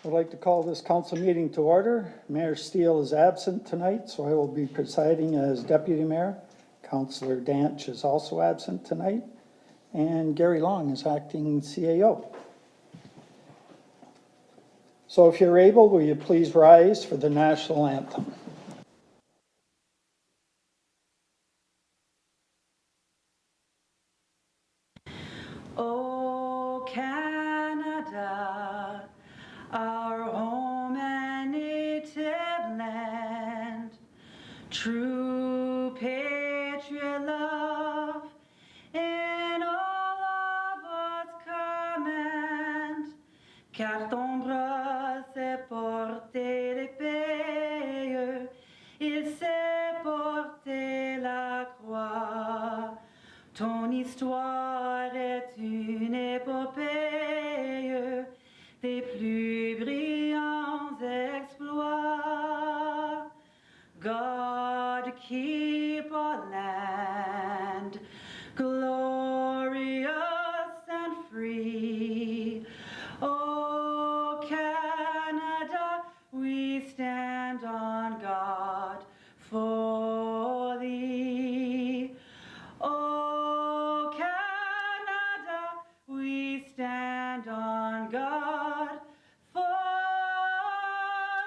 I'd like to call this council meeting to order. Mayor Steele is absent tonight, so I will be presiding as deputy mayor. Councillor Danch is also absent tonight, and Gary Long is acting CAO. So if you're able, will you please rise for the national anthem? Oh, Canada, our home and native land, true patriot love in all of its command, car ton bras s'est porté l'épée, il s'est porté la croix. Ton histoire est une épopée des plus brillants exploits. God keep our land glorious and free. Oh, Canada, we stand on God for thee. Oh, Canada, we stand on God for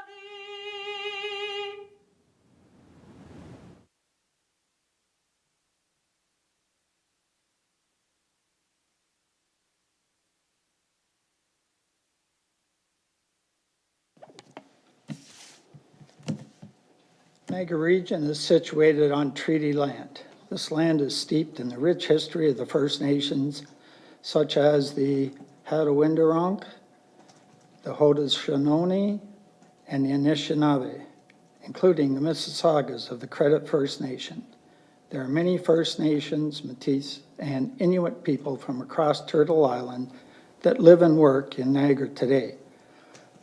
thee. Niagara region is situated on treaty land. This land is steeped in the rich history of the First Nations, such as the Hadawindarunk, the Haudenosaunee, and the Anishinaabe, including the Mississaugas of the Credit First Nation. There are many First Nations, Métis, and Inuit people from across Turtle Island that live and work in Niagara today.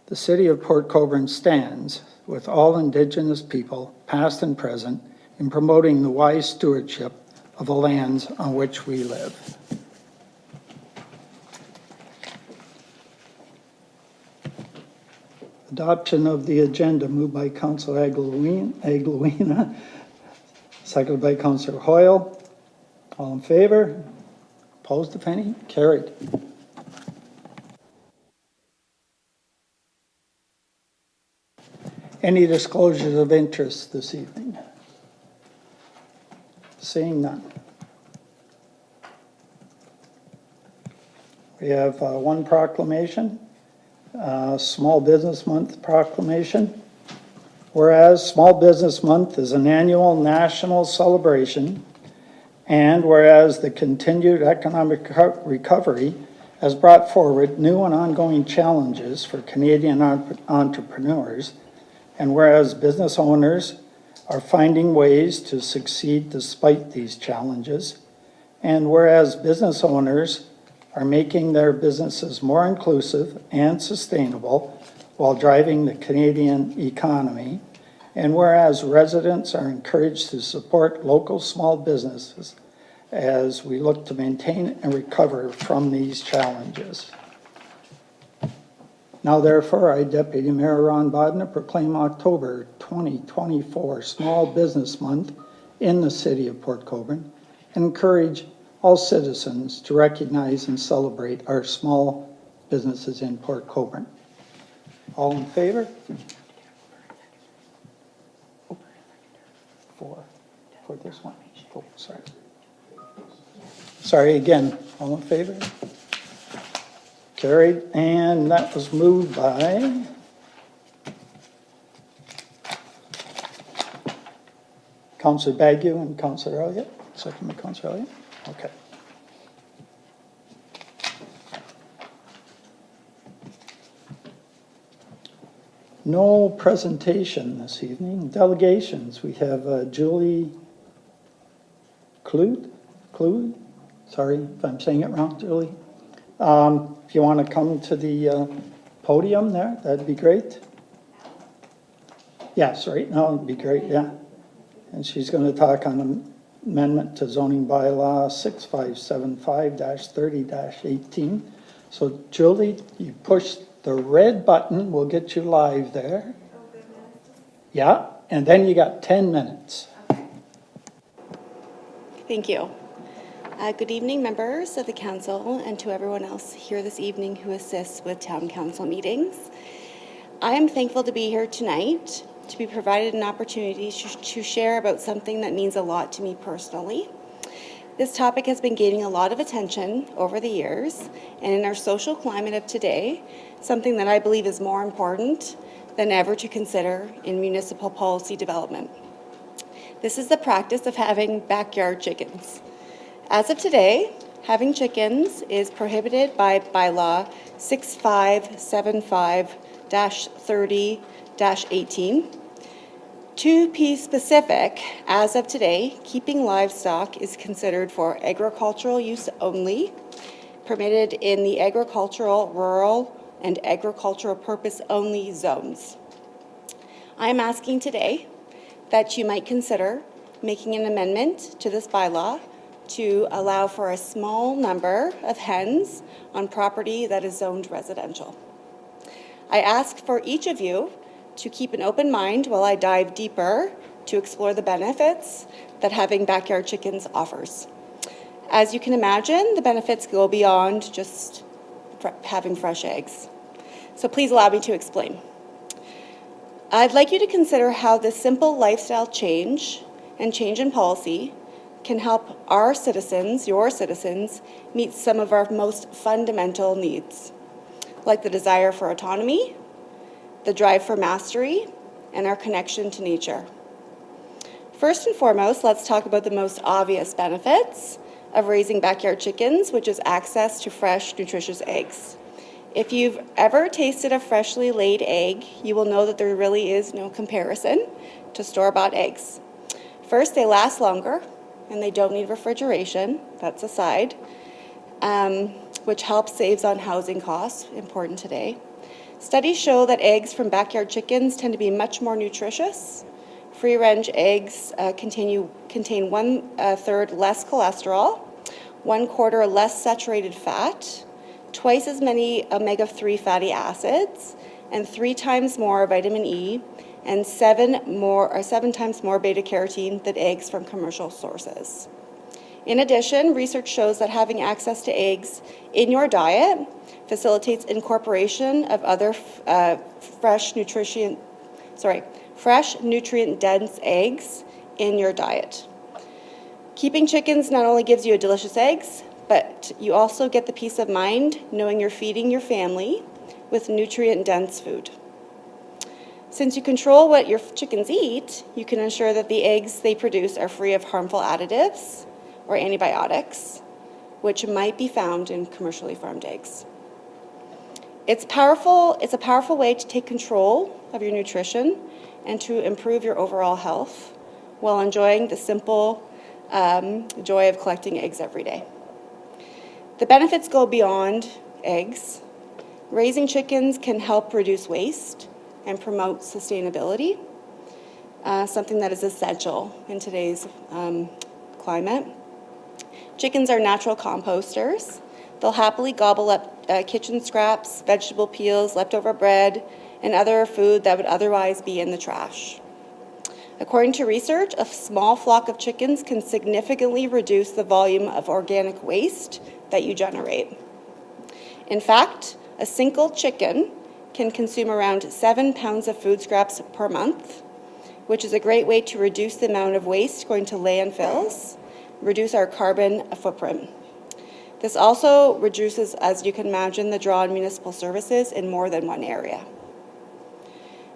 The city of Port Colborne stands with all Indigenous people, past and present, in promoting the wise stewardship of the lands on which we live. Adoption of the agenda moved by Councillor Aguilera, seconded by Councillor Hoyle. All in favor? Opposed, if any? Carried. Any disclosures of interest this evening? Seeing none. We have one proclamation, Small Business Month proclamation. Whereas Small Business Month is an annual national celebration, and whereas the continued economic recovery has brought forward new and ongoing challenges for Canadian entrepreneurs, and whereas business owners are finding ways to succeed despite these challenges, and whereas business owners are making their businesses more inclusive and sustainable while driving the Canadian economy, and whereas residents are encouraged to support local small businesses as we look to maintain and recover from these challenges. Now therefore, I, Deputy Mayor Ron Bodner, proclaim October 2024 Small Business Month in the City of Port Colborne and encourage all citizens to recognize and celebrate our small businesses in Port Colborne. All in favor? For this one. Oh, sorry. Sorry again. All in favor? Carried, and that was moved by Councillor Bagu and Councillor Elliott. Second by Councillor Elliott. Okay. No presentation this evening. Delegations. We have Julie Clute. Sorry if I'm saying it wrong, Julie. If you want to come to the podium there, that'd be great. Yes, right now it'd be great, yeah. And she's going to talk on amendment to zoning bylaw 6575-30-18. So Julie, you push The red button will get you live there. Yeah, and then you got 10 minutes. Thank you. Good evening, members of the council, and to everyone else here this evening who assists with town council meetings. I am thankful to be here tonight to be provided an opportunity to share about something that means a lot to me personally. This topic has been gaining a lot of attention over the years, and in our social climate of today, something that I believe is more important than ever to consider in municipal policy development. This is the practice of having backyard chickens. As of today, having chickens is prohibited by bylaw 6575-30-18. To be specific, as of today, keeping livestock is considered for agricultural use only, permitted in the agricultural, rural, and agricultural purpose only zones. I am asking today that you might consider making an amendment to this bylaw to allow for a small number of hens on property that is zoned residential. I ask for each of you to keep an open mind while I dive deeper to explore the benefits that having backyard chickens offers. As you can imagine, the benefits go beyond just having fresh eggs. So please allow me to explain. I'd like you to consider how this simple lifestyle change and change in policy can help our citizens, your citizens, meet some of our most fundamental needs, like the desire for autonomy, the drive for mastery, and our connection to nature. First and foremost, let's talk about the most obvious benefits of raising backyard chickens, which is access to fresh, nutritious eggs. If you've ever tasted a freshly laid egg, you will know that there really is no comparison to store-bought eggs. First, they last longer, and they don't need refrigeration, that's aside, which helps save on housing costs, important today. Studies show that eggs from backyard chickens tend to be much more nutritious. Free-range eggs contain 1/3 less cholesterol, 1/4 less saturated fat, twice as many omega-3 fatty acids, and 3 times more vitamin E, and 7 times more beta-carotene than eggs from commercial sources. In addition, research shows that having access to eggs in your diet facilitates incorporation of other fresh nutrient-dense eggs in your diet. Keeping chickens not only gives you a delicious eggs, but you also get the peace of mind knowing you're feeding your family with nutrient-dense food. Since you control what your chickens eat, you can ensure that the eggs they produce are free of harmful additives or antibiotics, which might be found in commercially farmed eggs. It's a powerful way to take control of your nutrition and to improve your overall health while enjoying the simple joy of collecting eggs every day. The benefits go beyond eggs. Raising chickens can help reduce waste and promote sustainability, something that is essential in today's climate. Chickens are natural composters. They'll happily gobble up kitchen scraps, vegetable peels, leftover bread, and other food that would otherwise be in the trash. According to research, a small flock of chickens can significantly reduce the volume of organic waste that you generate. In fact, a single chicken can consume around 7 pounds of food scraps per month, which is a great way to reduce the amount of waste going to landfills, reduce our carbon footprint. This also reduces, as you can imagine, the draw on municipal services in more than one area.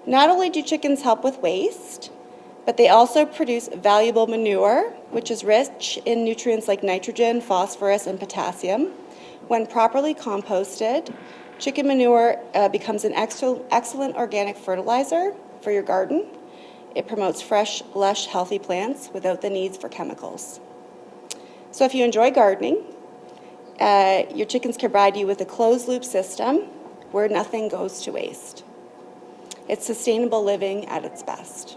Not only do chickens help with waste, but they also produce valuable manure, which is rich in nutrients like nitrogen, phosphorus, and potassium. When properly composted, chicken manure becomes an excellent organic fertilizer for your garden. It promotes fresh, lush, healthy plants without the needs for chemicals. So if you enjoy gardening, your chickens can provide you with a closed-loop system where nothing goes to waste. It's sustainable living at its best.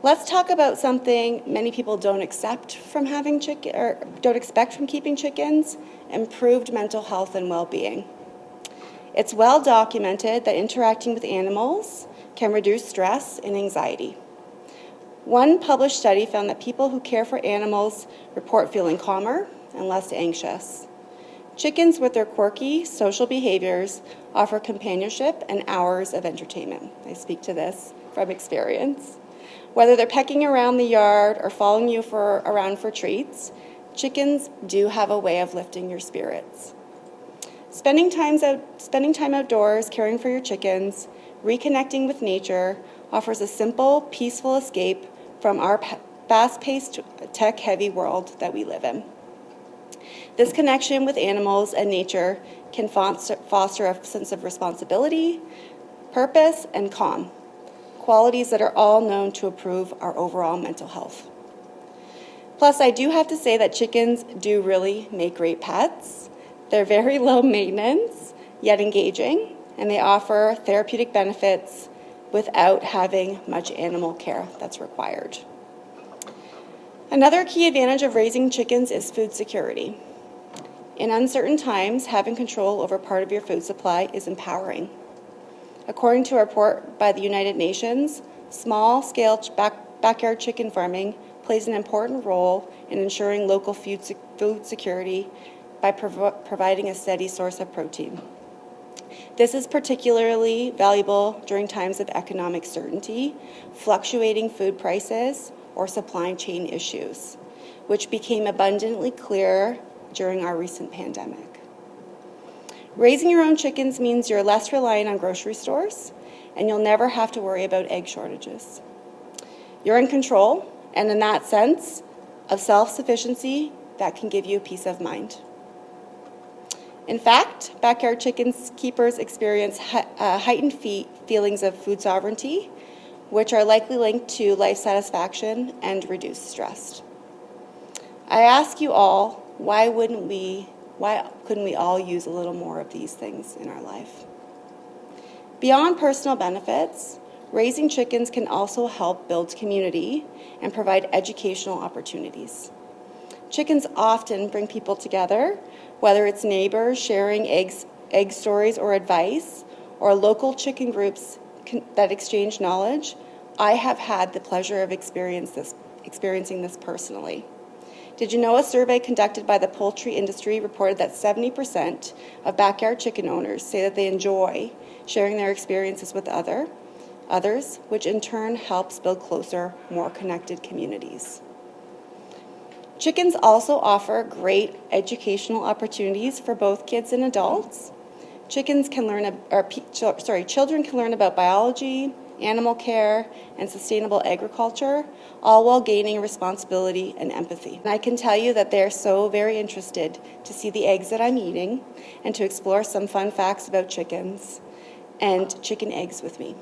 Let's talk about something many people don't expect from keeping chickens: improved mental health and well-being. It's well documented that interacting with animals can reduce stress and anxiety. One published study found that people who care for animals report feeling calmer and less anxious. Chickens, with their quirky social behaviors, offer companionship and hours of entertainment. I speak to this from experience. Whether they're pecking around the yard or following you around for treats, chickens do have a way of lifting your spirits. Spending time outdoors, caring for your chickens, reconnecting with nature offers a simple, peaceful escape from our fast-paced, tech-heavy world that we live in. This connection with animals and nature can foster a sense of responsibility, purpose, and calm, qualities that are all known to improve our overall mental health. Plus, I do have to say that chickens do really make great pets. They're very low maintenance, yet engaging, and they offer therapeutic benefits without having much animal care that's required. Another key advantage of raising chickens is food security. In uncertain times, having control over part of your food supply is empowering. According to a report by the United Nations, small-scale backyard chicken farming plays an important role in ensuring local food security by providing a steady source of protein. This is particularly valuable during times of economic uncertainty, fluctuating food prices, or supply chain issues, which became abundantly clear during our recent pandemic. Raising your own chickens means you're less reliant on grocery stores, and you'll never have to worry about egg shortages. You're in control, and in that sense of self-sufficiency, that can give you peace of mind. In fact, backyard chicken keepers experience heightened feelings of food sovereignty, which are likely linked to life satisfaction and reduced stress. I ask you all, why couldn't we all use a little more of these things in our life? Beyond personal benefits, raising chickens can also help build community and provide educational opportunities. Chickens often bring people together, whether it's neighbors sharing egg stories or advice, or local chicken groups that exchange knowledge. I have had the pleasure of experiencing this personally. Did you know a survey conducted by the poultry industry reported that 70% of backyard chicken owners say that they enjoy sharing their experiences with others, which in turn helps build closer, more connected communities. Chickens also offer great educational opportunities for both kids and adults. Children can learn about biology, animal care, and sustainable agriculture, all while gaining responsibility and empathy. And I can tell you that they're so very interested to see the eggs that I'm eating and to explore some fun facts about chickens and chicken eggs with me.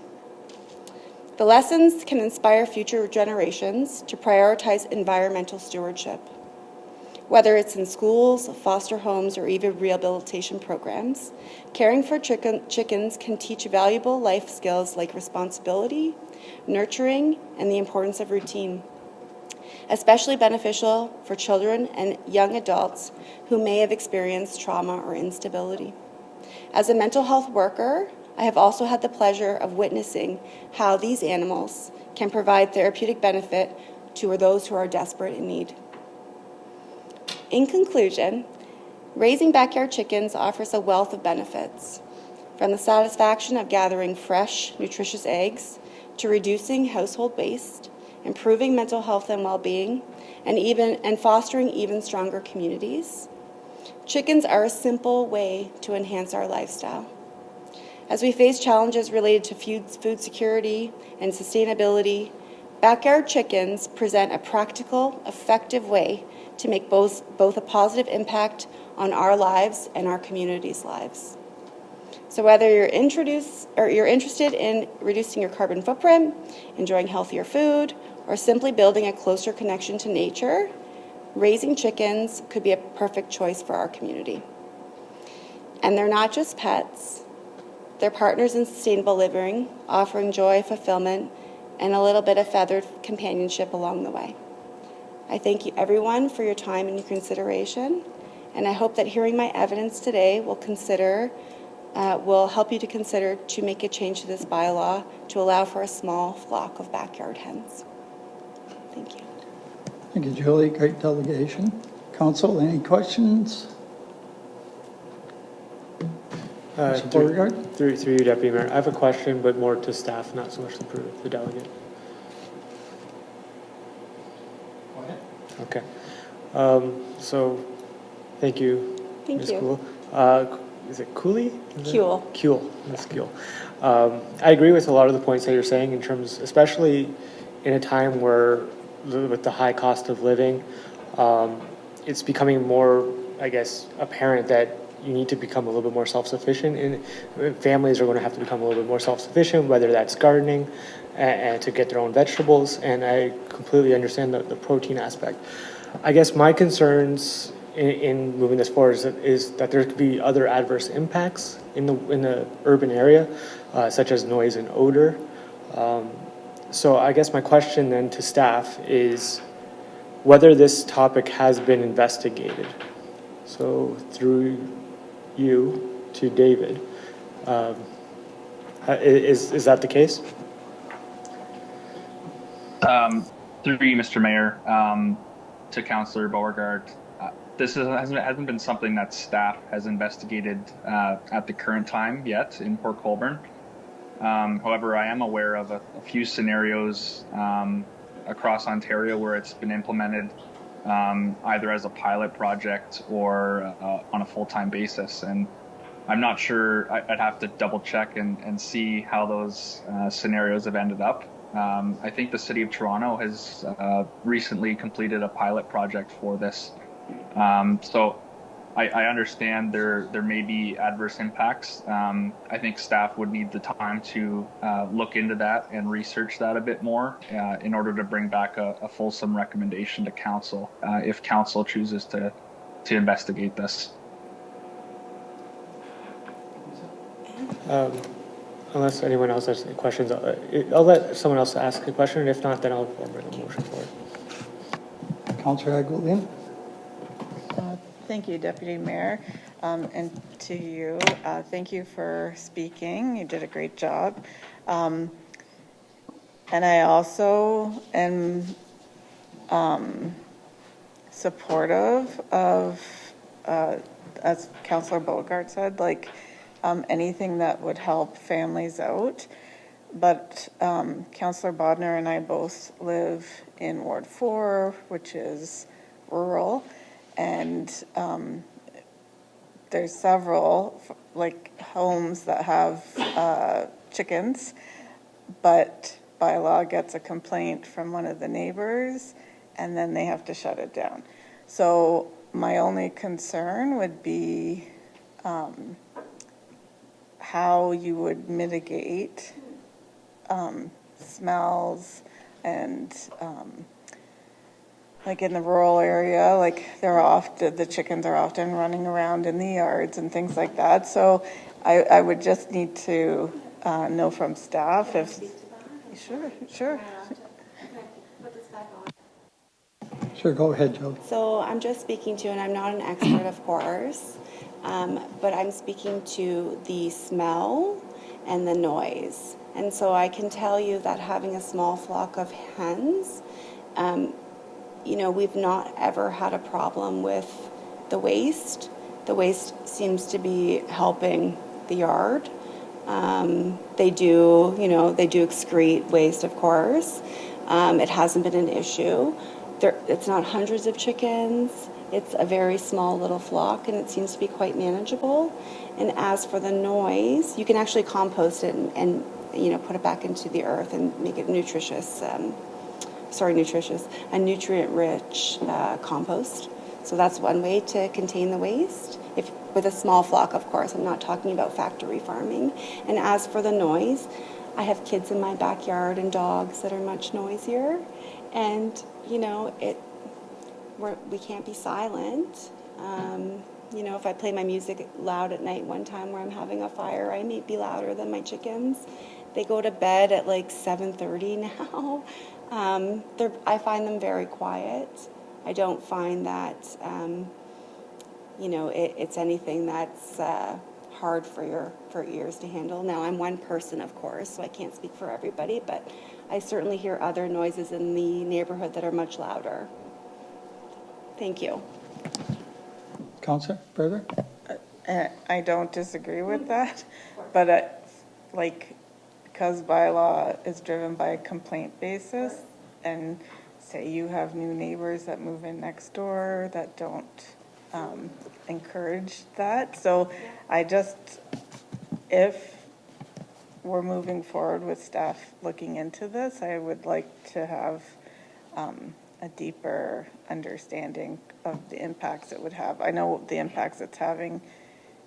The lessons can inspire future generations to prioritize environmental stewardship. Whether it's in schools, foster homes, or even rehabilitation programs, caring for chickens can teach valuable life skills like responsibility, nurturing, and the importance of routine. Especially beneficial for children and young adults who may have experienced trauma or instability. As a mental health worker, I have also had the pleasure of witnessing how these animals can provide therapeutic benefit to those who are desperate in need. In conclusion, raising backyard chickens offers a wealth of benefits, from the satisfaction of gathering fresh, nutritious eggs to reducing household waste, improving mental health and well-being, and fostering even stronger communities. Chickens are a simple way to enhance our lifestyle. As we face challenges related to food security and sustainability, backyard chickens present a practical, effective way to make both a positive impact on our lives and our communities' lives. So whether you're interested in reducing your carbon footprint, enjoying healthier food, or simply building a closer connection to nature, raising chickens could be a perfect choice for our community. And they're not just pets. They're partners in sustainable living, offering joy, fulfillment, and a little bit of feathered companionship along the way. I thank you everyone for your time and your consideration, and I hope that hearing my evidence today will consider will help you to consider to make a change to this bylaw to allow for a small flock of backyard hens. Thank you. Thank you, Julie. Great delegation. Council, any questions? Beauregard? Through you, Deputy Mayor. I have a question, but more to staff, not so much to the delegate. Okay. So, thank you, Thank Ms. you. Kuhl. Is it Cooley? Kuhl. Kuhl, Ms. Kuhl. I agree with a lot of the points that you're saying in terms, especially in a time where, with the high cost of living, it's becoming more, I guess, apparent that you need to become a little bit more self-sufficient, and families are going to have to become a little bit more self-sufficient, whether that's gardening and to get their own vegetables. And I completely understand the protein aspect. I guess my concerns in moving this forward is that there could be other adverse impacts in the urban area, such as noise and odor. So I guess my question then to staff is whether this topic has been investigated. So through you to David, is that the case? Through you, Mr. Mayor, to Councillor Beauregard, this hasn't been something that staff has investigated at the current time yet in Port Colborne. However, I am aware of a few scenarios across Ontario where it's been implemented either as a pilot project or on a full-time basis. And I'm not sure, I'd have to double check and see how those scenarios have ended up. I think the City of Toronto has recently completed a pilot project for this. So I understand there may be adverse impacts. I think staff would need the time to look into that and research that a bit more in order to bring back a fulsome recommendation to council if council chooses to investigate this. Unless anyone else has any questions, I'll let someone else ask a question, and if not, then I'll bring a motion forward. Councillor Aguilin? Thank you, Deputy Mayor, and to you. Thank you for speaking. You did a great job. And I also am supportive of, as Councillor Beauregard said, like anything that would help families out. But Councillor Bodner and I both live in Ward 4, which is rural. And there's several like homes that have chickens, but by law gets a complaint from one of the neighbors and then they have to shut it down. So my only concern would be how you would mitigate smells and like in the rural area, like the chickens are often running around in the yards and things like that. So I would just need to know from staff if. Sure. Sure, go ahead, Joe. So I'm just speaking to, and I'm not an expert, of course, but I'm speaking to the smell and the noise. And so I can tell you that having a small flock of hens, you know, we've not ever had a problem with the waste. The waste seems to be helping the yard. They do excrete waste, of course. It hasn't been an issue. It's not hundreds of chickens. It's a very small little flock, and it seems to be quite manageable. And as for the noise, you can actually compost it and put it back into the earth and make it a nutrient-rich compost. So that's one way to contain the waste. With a small flock, of course. I'm not talking about factory farming. And as for the noise, I have kids in my backyard and dogs that are much noisier. And, we can't be silent. If I play my music loud at night one time where I'm having a fire, I may be louder than my chickens. They go to bed at like 7:30 now. I find them very quiet. I don't find that, it's anything that's hard for your ears to handle. Now, I'm one person, of course, so I can't speak for everybody, but I certainly hear other noises in the neighborhood that are much louder. Thank you. Counselor, further? I don't disagree with that, but because bylaw is driven by a complaint basis, and say you have new neighbors that move in next door that don't encourage that. So if we're moving forward with staff looking into this, I would like to have a deeper understanding of the impacts it would have. I know the impacts it's having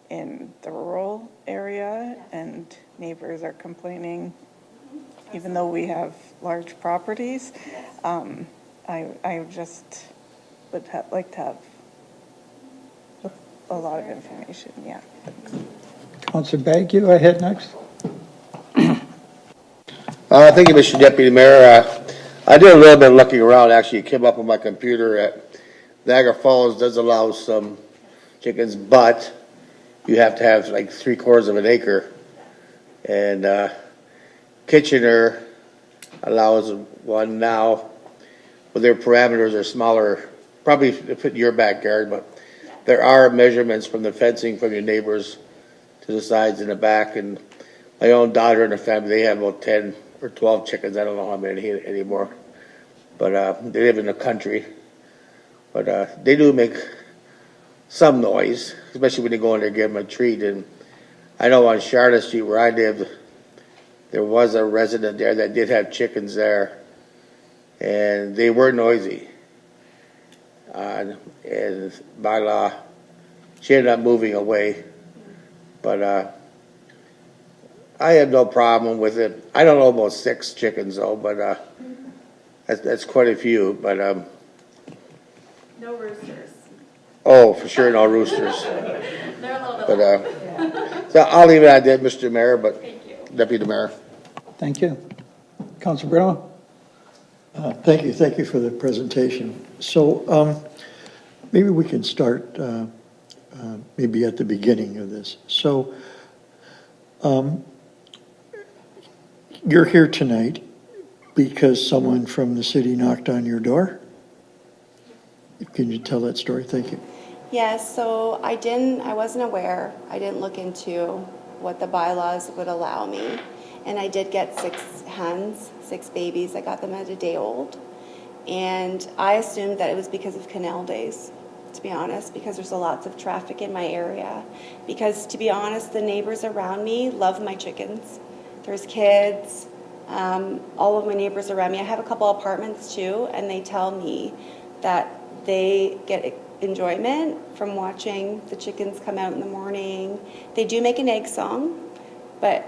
in the rural area, and neighbors are complaining, even though we have large properties. I just would like to have a lot of information, yeah. Counselor Begg, you ahead next. Thank you, Mr. Deputy Mayor. I did a little bit of looking around, actually. It came up on my computer at Niagara Falls does allow some chickens, but you have to have like 3/4 of an acre. And Kitchener allows one now, but their parameters are smaller, probably to fit in your backyard, but there are measurements from the fencing from your neighbors to the sides and the back. And my own daughter and her family, they have about 10 or 12 chickens. I don't know how many anymore, but they live in the country. But they do make some noise, especially when you go in there and give them a treat. And I know on Charlotte Street where I lived, there was a resident there that did have chickens there, and they were noisy. And by law, she ended up moving away. But I had no problem with it. I don't know about 6 chickens though, but that's quite a few. But No roosters. oh, for sure, no roosters. They're a little bit. But so I'll leave it at that, Mr. Mayor. But Thank you. Deputy Mayor. Thank you. Counselor Bruno? Thank you for the presentation. So maybe we can start maybe at the beginning of this. So you're here tonight because someone from the city knocked on your door? Can you tell that story? Thank you. Yes, so I wasn't aware. I didn't look into what the bylaws would allow me. And I did get 6 hens, 6 babies. I got them at a day old. And I assumed that it was because of canal days, to be honest, because there's lots of traffic in my area. Because, to be honest, the neighbors around me love my chickens. There's kids, all of my neighbors around me. I have a couple apartments too, and they tell me that they get enjoyment from watching the chickens come out in the morning. They do make an egg song, but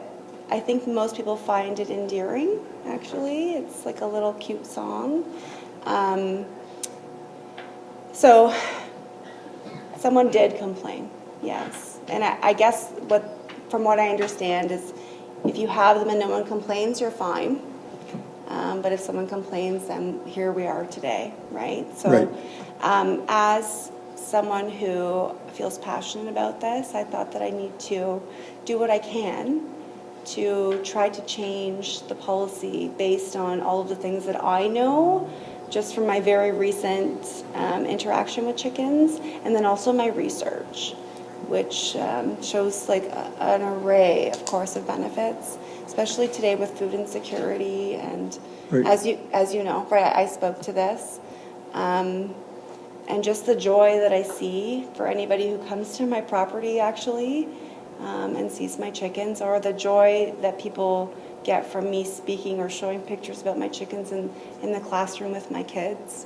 I think most people find it endearing, actually. It's like a little cute song. So someone did complain, yes. And I guess from what I understand is if you have them and no one complains, you're fine. But if someone complains, then here we are today, right? So Right. As someone who feels passionate about this, I thought that I need to do what I can to try to change the policy based on all of the things that I know just from my very recent interaction with chickens, and then also my research, which shows like an array, of course, of benefits, especially today with food insecurity. And Right. as you know, right, I spoke to this. And just the joy that I see for anybody who comes to my property, actually, and sees my chickens, or the joy that people get from me speaking or showing pictures about my chickens in the classroom with my kids.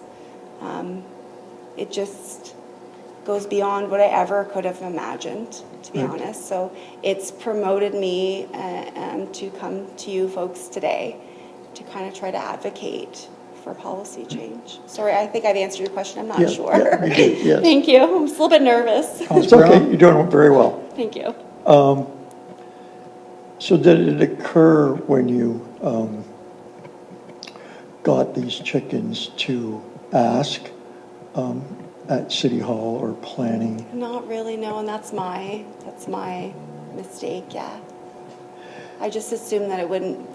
It just goes beyond what I ever could have imagined, to be honest. So it's promoted me to come to you folks today to kind of try to advocate for policy change. Sorry, I think I've answered your question. I'm not sure. Yeah, you did, yes. Thank you. I'm just a little bit nervous. It's okay. You're doing very well. Thank you. So did it occur when you got these chickens to ask at City Hall or planning? Not really, no, and that's my mistake, yeah. I just assumed that it wouldn't,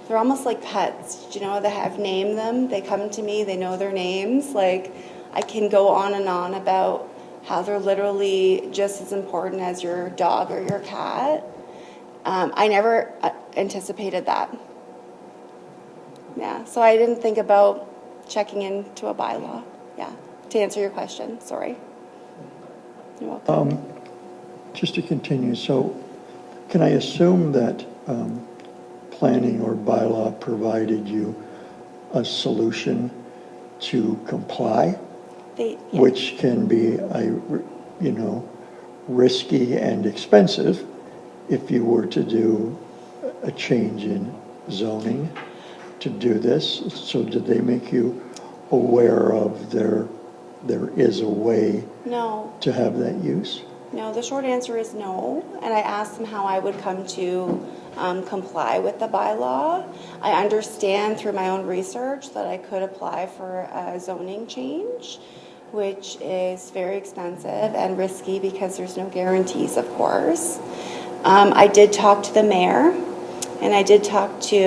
they're almost like pets, you know, I've named them, they come to me, they know their names, like, I can go on and on about how they're literally just as important as your dog or your cat. I never anticipated that. Yeah, so I didn't think about checking into a bylaw, yeah, to answer your question, sorry. You're welcome. Just to continue, so can I assume that planning or bylaw provided you a solution to comply, Yeah. which can be, risky and expensive if you were to do a change in zoning to do this? So did they make you aware of there is a way No. to have that use? No, the short answer is no. And I asked them how I would come to comply with the bylaw. I understand through my own research that I could apply for a zoning change, which is very expensive and risky because there's no guarantees, of course. I did talk to the mayor, and I did talk to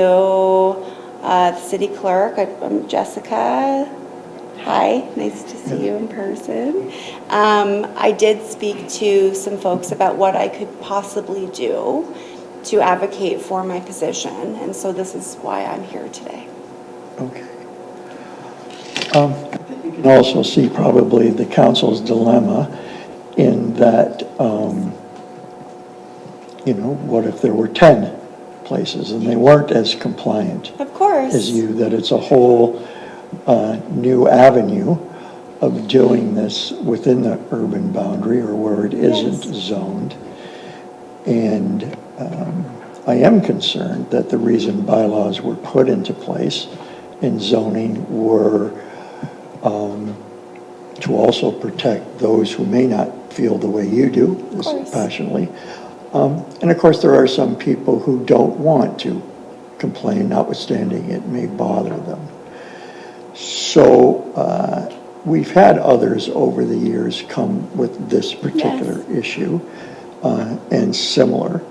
the city clerk. I'm Jessica. Hi, nice to see you in person. I did speak to some folks about what I could possibly do to advocate for my position, and so this is why I'm here today. Okay. You can also see probably the council's dilemma in that, what if there were 10 places and they weren't as compliant Of course. as you, that it's a whole new avenue of doing this within the urban boundary or where it isn't Yes. zoned. And I am concerned that the reason bylaws were put into place in zoning were to also protect those who may not feel the way you do, course. passionately. And of course, there are some people who don't want to complain, notwithstanding it may bother them. So we've had others over the years come with this particular issue and similar.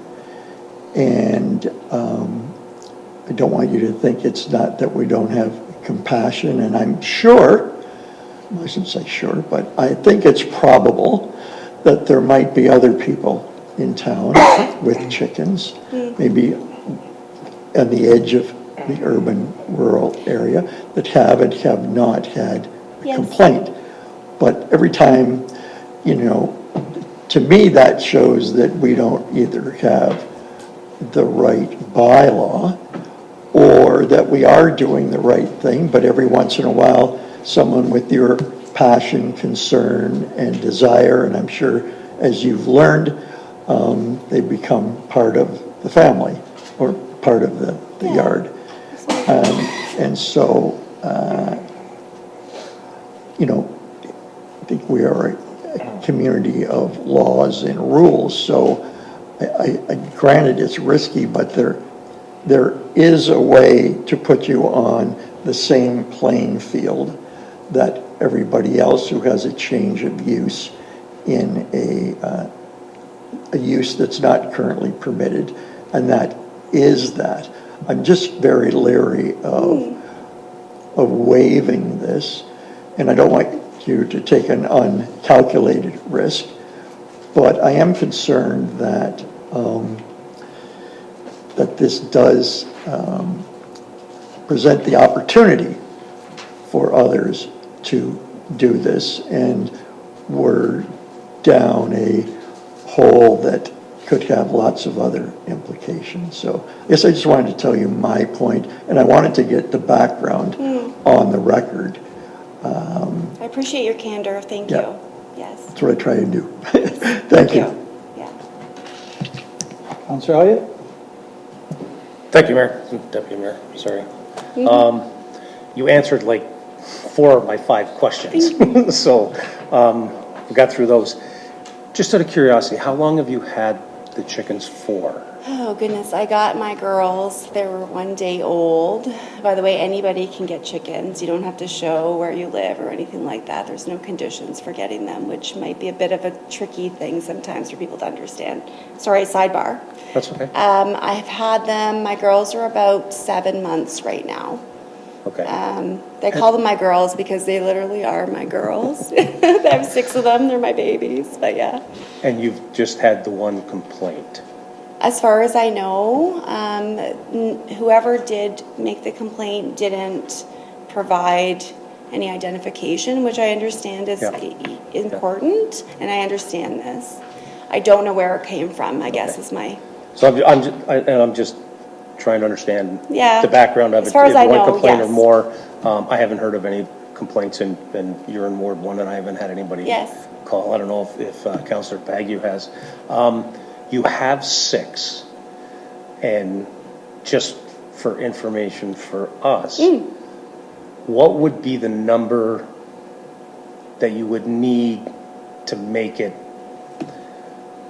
And I don't want you to think it's not that we don't have compassion, and I'm sure, I shouldn't say sure, but I think it's probable that there might be other people in town with chickens, maybe on the edge of the urban rural area, that have and have not had a Yes. complaint. But every time, to me, that shows that we don't either have the right bylaw or that we are doing the right thing, but every once in a while, someone with your passion, concern, and desire, and I'm sure as you've learned, they become part of the family or part of the yard. And so, I think we are a community of laws and rules, so I granted it's risky, but there is a way to put you on the same playing field that everybody else who has a change of use in a use that's not currently permitted, and that is that. I'm just very leery of waiving this, and I don't want you to take an uncalculated risk, but I am concerned that that this does present the opportunity for others to do this, and we're down a hole that could have lots of other implications. So I guess I just wanted to tell you my point, and I wanted to get the background on the record. I appreciate your candor, thank Yeah. you. Yes. That's what I try to do. Thank you. Yeah. Councillor Elliott? Thank you, Mayor, Deputy Mayor, sorry. You answered like 4 of my 5 questions. So we got through those. Just out of curiosity, how long have you had the chickens for? Oh goodness, I got my girls, they were 1 day old. By the way, anybody can get chickens. You don't have to show where you live or anything like that. There's no conditions for getting them, which might be a bit of a tricky thing sometimes for people to understand. Sorry, sidebar. That's okay. I've had them, my girls are about 7 months right now. Okay. They call them my girls because they literally are my girls. I have 6 of them, they're my babies, but yeah. And you've just had the one complaint? As far as I know, whoever did make the complaint didn't provide any identification, which I understand is important, and I understand this. I don't know where it came from, I guess is my... So I'm just trying to understand the background of it. As far as I know, one complaint yes. or more, I haven't heard of any complaints, and you're in Ward 1, and I haven't had anybody call. I don't know if Councillor Bagu has. You have 6, and just for information for us, what would be the number that you would need to make it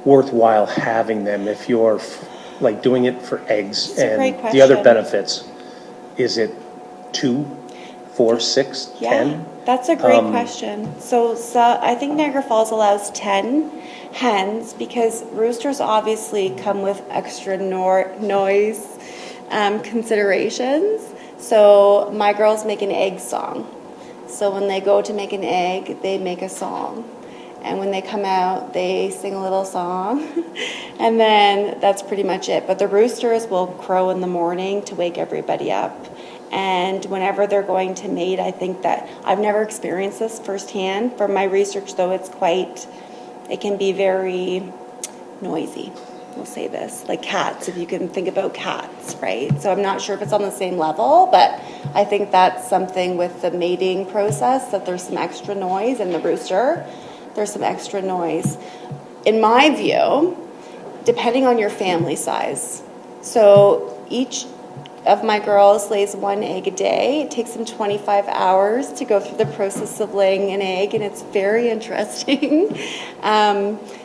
worthwhile having them if you're like doing it for eggs and the other benefits? Is it 2, 4, 6, 10? That's a great question. So I think Niagara Falls allows 10 hens because roosters obviously come with extra noise considerations. So my girls make an egg song. So when they go to make an egg, they make a song. And when they come out, they sing a little song. And then that's pretty much it. But the roosters will crow in the morning to wake everybody up. And whenever they're going to mate, I think that I've never experienced this firsthand. From my research, though, it can be very noisy. We'll say this, like cats, if you can think about cats, right? So I'm not sure if it's on the same level, but I think that's something with the mating process, that there's some extra noise in the rooster. There's some extra noise. In my view, depending on your family size, so each of my girls lays 1 egg a day. It takes them 25 hours to go through the process of laying an egg, and it's very interesting.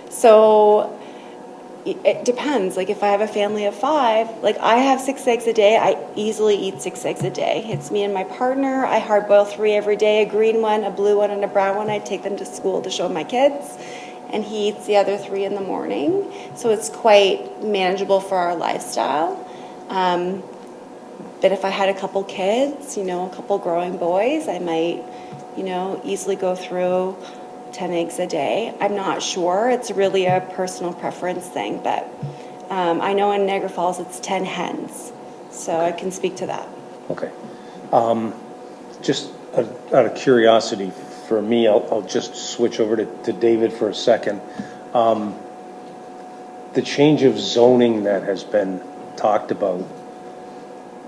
So it depends. Like if I have a family of 5, like I have 6 eggs a day, I easily eat 6 eggs a day. It's me and my partner. I hard boil 3 every day, a green one, a blue one, and a brown one. I take them to school to show my kids, and he eats the other 3 in the morning. So it's quite manageable for our lifestyle. But if I had a couple kids, a couple growing boys, I might, easily go through 10 eggs a day. I'm not sure. It's really a personal preference thing, but I know in Niagara Falls it's 10 hens, so I can speak to that. Okay. Just out of curiosity for me, I'll just switch over to David for a second. The change of zoning that has been talked about,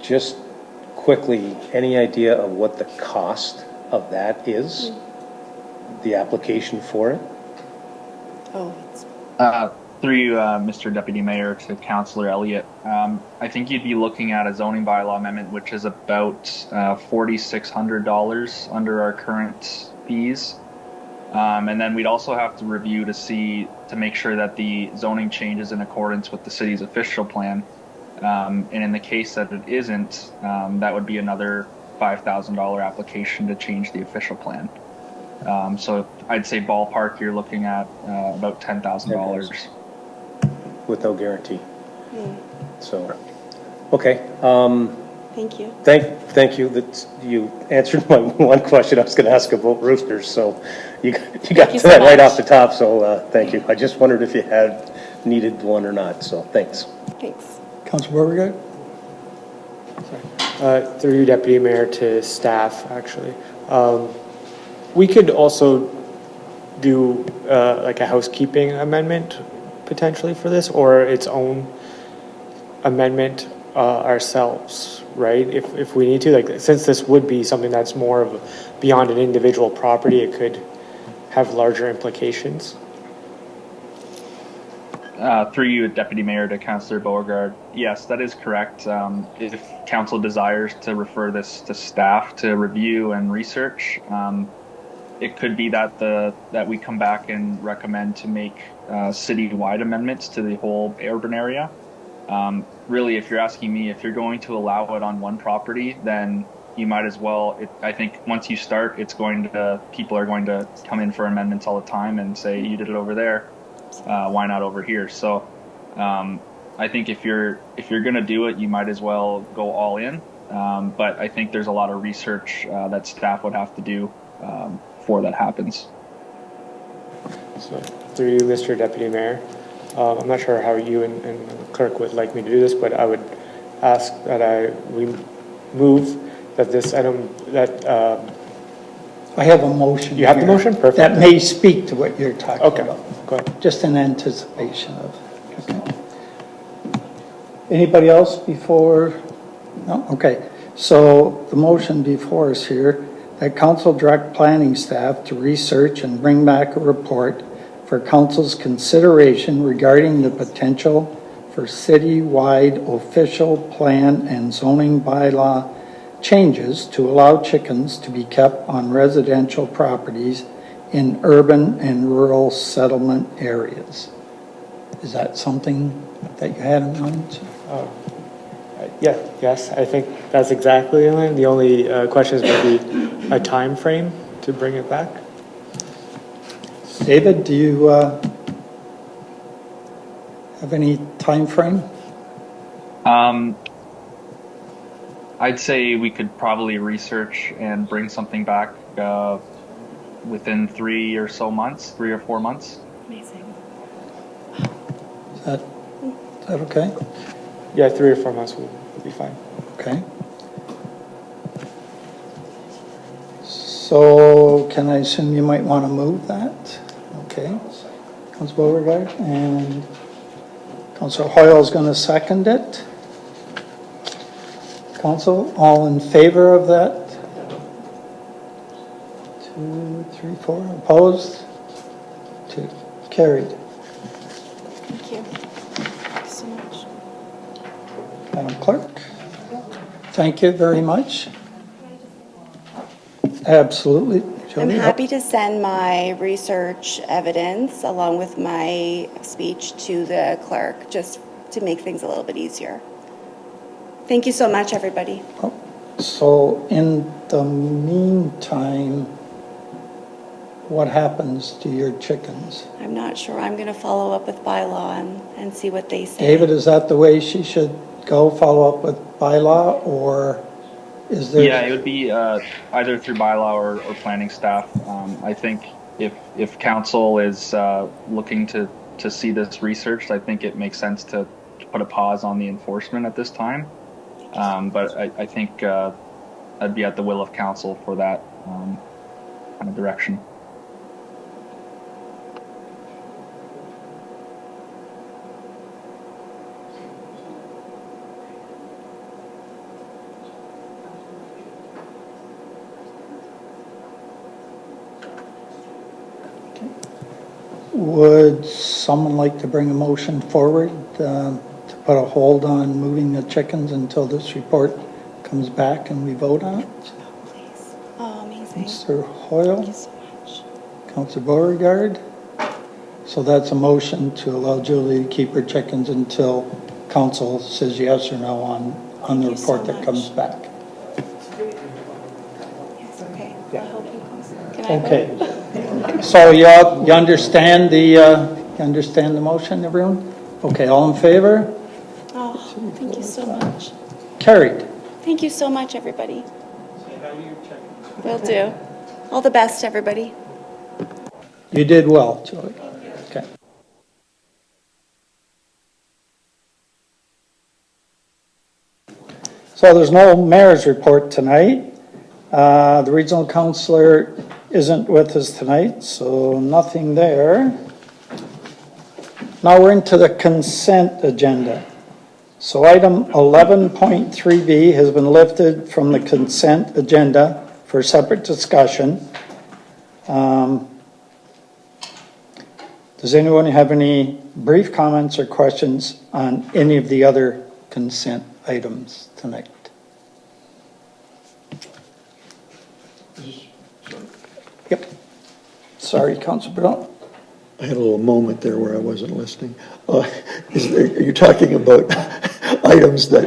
just quickly, any idea of what the cost of that is? The application for it? Through you, Mr. Deputy Mayor, to Councillor Elliott, I think you'd be looking at a zoning bylaw amendment, which is about $4,600 under our current fees. And then we'd also have to review to make sure that the zoning change is in accordance with the city's official plan. And in the case that it isn't, that would be another $5,000 application to change the official plan. So I'd say ballpark, you're looking at about $10,000. With no guarantee. So, okay. Thank you. Thank you that you answered my one question I was going to ask about roosters. So you got to that right off the top. So thank you. I just wondered if you had needed one or not. So thanks. Thanks. Councillor Beauregard? Through you, Deputy Mayor, to staff, actually. We could also do like a housekeeping amendment potentially for this, or its own amendment ourselves, right? If we need to, like, since this would be something that's more of beyond an individual property, it could have larger implications. Through you, Deputy Mayor, to Councillor Beauregard. Yes, that is correct. If council desires to refer this to staff to review and research, it could be that that we come back and recommend to make city-wide amendments to the whole urban area. Really, if you're asking me, if you're going to allow it on one property, then you might as well. I think once you start, people are going to come in for amendments all the time and say, you did it over there, why not over here? So I think if you're going to do it, you might as well go all in. But I think there's a lot of research that staff would have to do before that happens. So through you, Mr. Deputy Mayor, I'm not sure how you and the clerk would like me to do this, but I would ask that we move that this item, that, I have a motion. You have the here motion? Perfect. That may speak to what you're talking Okay, about. go ahead. Just in anticipation of. Okay. Anybody else before? No? Okay. So the motion before us here, that council direct planning staff to research and bring back a report for council's consideration regarding the potential for city-wide official plan and zoning bylaw changes to allow chickens to be kept on residential properties in urban and rural settlement areas. Is that something that you had in mind? Yes, I think that's exactly in line. The only question is maybe a time frame to bring it back. David, do you have any time frame? I'd say we could probably research and bring something back within 3 or 4 months. Amazing. Is that okay? Yeah, 3 or 4 months will be fine. Okay. So can I assume you might want to move that? Okay. Councilor Beauregard and Councilor Hoyle is going to second it. Council, all in favor of that? 2, 3, 4. Opposed? 2. Carried. Thank you. Thank you so much. Madam Clerk? Thank you very much. Absolutely. I'm Jody? happy to send my research evidence along with my speech to the clerk, just to make things a little bit easier. Thank you so much, everybody. So in the meantime, what happens to your chickens? I'm not sure. I'm going to follow up with bylaw and see what they say. David, is that the way she should go, follow up with bylaw, or is there? Yeah, it would be either through bylaw or planning staff. I think if council is looking to see this researched, I think it makes sense to put a pause on the enforcement at this time. But I think I'd be at the will of council for that kind of direction. Would someone like to bring a motion forward to put a hold on moving the chickens until this report comes back and we vote on it? Please. Oh, amazing. Mr. Hoyle? Thank you so much. Councilor Beauregard? So that's a motion to allow Julie to keep her chickens until council says yes or no on the Thank you so report that much. comes back. Yes, okay. I hope you can I vote? Okay. So you understand the motion, everyone? Okay, all in favor? Oh, thank you so much. Carried. Thank you so much, everybody. Will do. All the best, everybody. You did well, Julie. Okay. So there's no mayor's report tonight. The regional councillor isn't with us tonight, so nothing there. Now we're into the consent agenda. So item 11.3B has been lifted from the consent agenda for separate discussion. Does anyone have any brief comments or questions on any of the other consent items tonight? Yep. sorry, Councillor Brown. I had a little moment there where I wasn't listening. Are you talking about items that?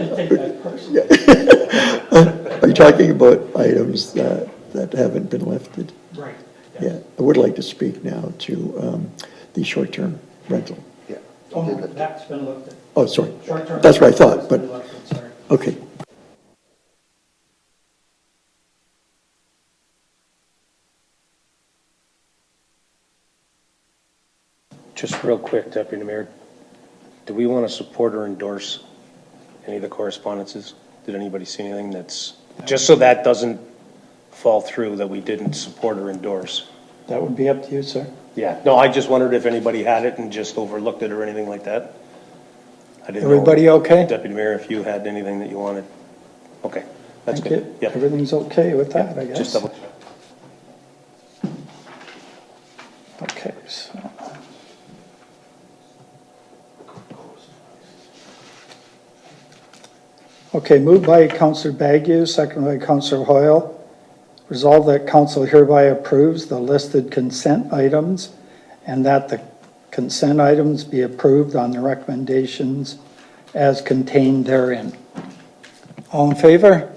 Are you talking about items that haven't been lifted? Right. Yeah, I would like to speak now to the short-term rental. Yeah. Oh, that's been looked at. Oh, sorry. Short-term That's what I thought, has but, been looked at, sorry. okay. Just real quick, Deputy Mayor, do we want to support or endorse any of the correspondences? Did anybody see anything that's, just so that doesn't fall through, that we didn't support or endorse? That would be up to you, sir. Yeah, no, I just wondered if anybody had it and just overlooked it or anything like that. I didn't know, Everybody okay? Deputy Mayor, if you had anything that you wanted. Okay, that's Thank good. you. Yep. Everything's okay with that, I guess? Just double check. Okay, so. Okay, moved by Councillor Bagu, seconded by Councillor Hoyle. Resolved that council hereby approves the listed consent items and that the consent items be approved on the recommendations as contained therein. All in favor?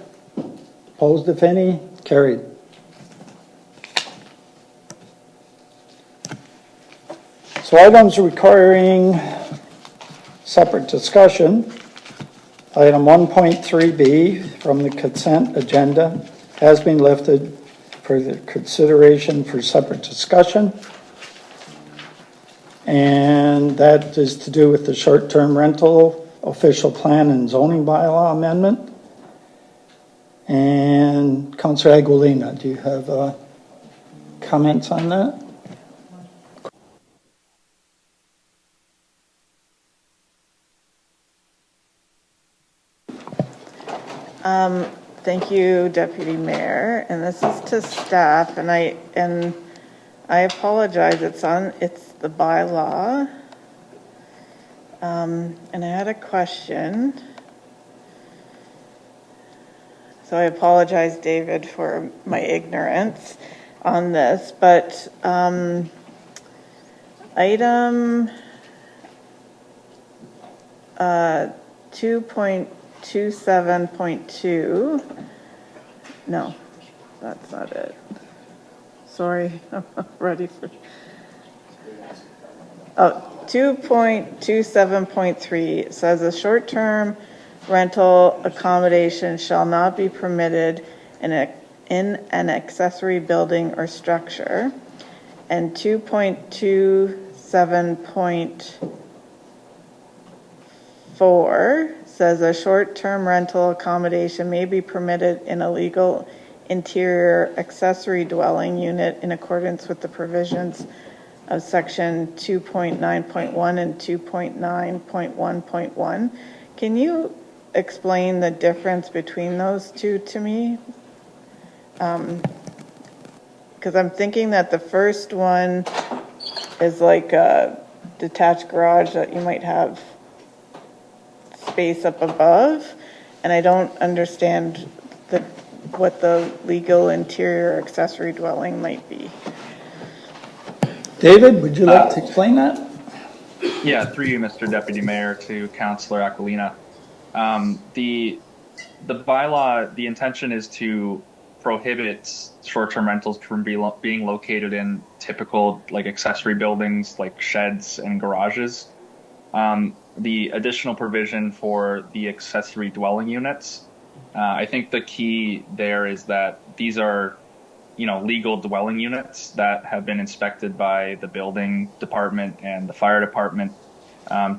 Opposed, if any? Carried. So items requiring separate discussion. Item 1.3B from the consent agenda has been lifted for the consideration for separate discussion. And that is to do with the short-term rental official plan and zoning bylaw amendment. And Councillor Aguilina, do you have comments on that? Thank you, Deputy Mayor, and this is to staff, and I apologize, it's the bylaw. And I had a question. So I apologize, David, for my ignorance on this, but item 2.27.2, no, that's not it. Sorry, I'm not ready for. Oh, 2.27.3 says a short-term rental accommodation shall not be permitted in an accessory building or structure. And 2.27.4 says a short-term rental accommodation may be permitted in a legal interior accessory dwelling unit in accordance with the provisions of section 2.9.1 and 2.9.1.1. Can you explain the difference between those two to me? Because I'm thinking that the first one is like a detached garage that you might have space up above, and I don't understand what the legal interior accessory dwelling might be. David, would you like to explain that? Yeah, through you, Mr. Deputy Mayor, to Councillor Aquilina. The bylaw, the intention is to prohibit short-term rentals from being located in typical like accessory buildings like sheds and garages. The additional provision for the accessory dwelling units, I think the key there is that these are, legal dwelling units that have been inspected by the building department and the fire department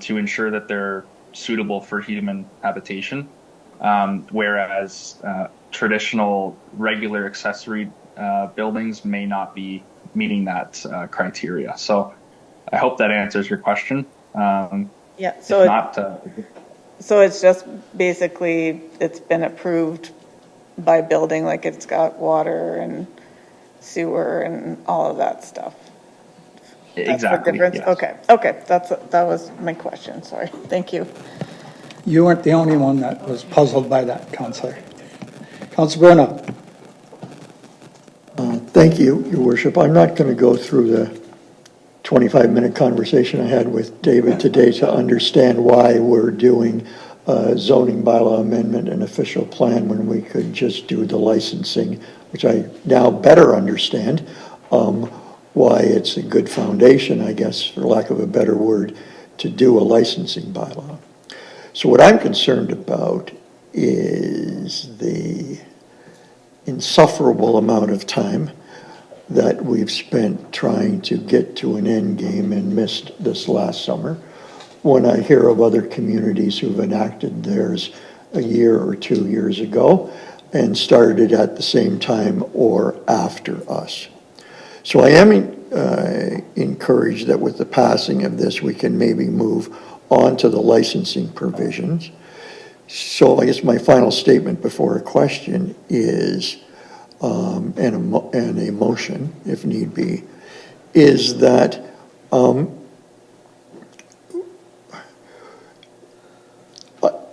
to ensure that they're suitable for human habitation, whereas traditional regular accessory buildings may not be meeting that criteria. So I hope that answers your question. Yeah, so so it's just basically it's been approved by building, like it's got water and sewer and all of that stuff. Exactly. That's the difference. Yes. Okay. That was my question. Sorry. Thank you. You weren't the only one that was puzzled by that, Councillor. Councillor Bruno. Thank you, Your Worship. I'm not going to go through the 25-minute conversation I had with David today to understand why we're doing zoning bylaw amendment and official plan when we could just do the licensing, which I now better understand why it's a good foundation, I guess, for lack of a better word, to do a licensing bylaw. So what I'm concerned about is the insufferable amount of time that we've spent trying to get to an end game and missed this last summer. When I hear of other communities who've enacted theirs a year or 2 years ago and started at the same time or after us. So I am encouraged that with the passing of this, we can maybe move on to the licensing provisions. So I guess my final statement before a question is, and a motion, if need be, is that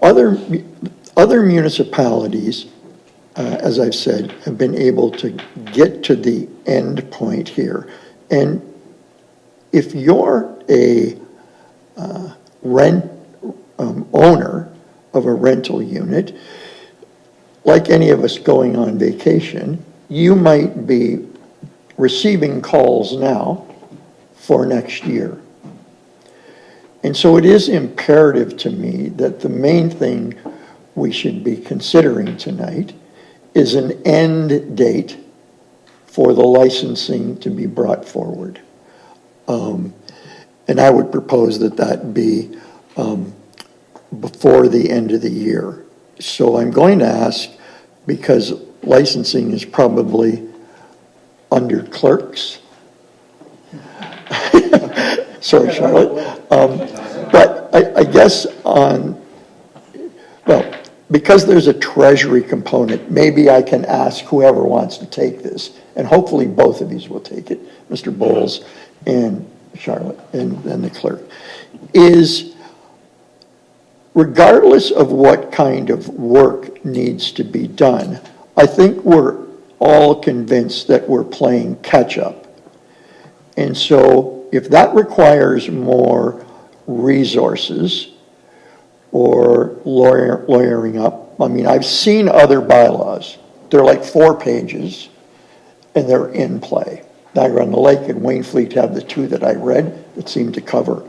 other municipalities, as I've said, have been able to get to the end point here. And if you're a owner of a rental unit, like any of us going on vacation, you might be receiving calls now for next year. And so it is imperative to me that the main thing we should be considering tonight is an end date for the licensing to be brought forward. And I would propose that that be before the end of the year. So I'm going to ask, because licensing is probably under clerks. Sorry, Charlotte. But I guess because there's a treasury component, maybe I can ask whoever wants to take this, and hopefully both of these will take it, Mr. Bowles and Charlotte, and the clerk, is regardless of what kind of work needs to be done, I think we're all convinced that we're playing catch up. And so if that requires more resources or lawyering up, I mean, I've seen other bylaws. They're like 4 pages and they're in play. Niagara on the Lake and Wainfleet have the 2 that I read that seem to cover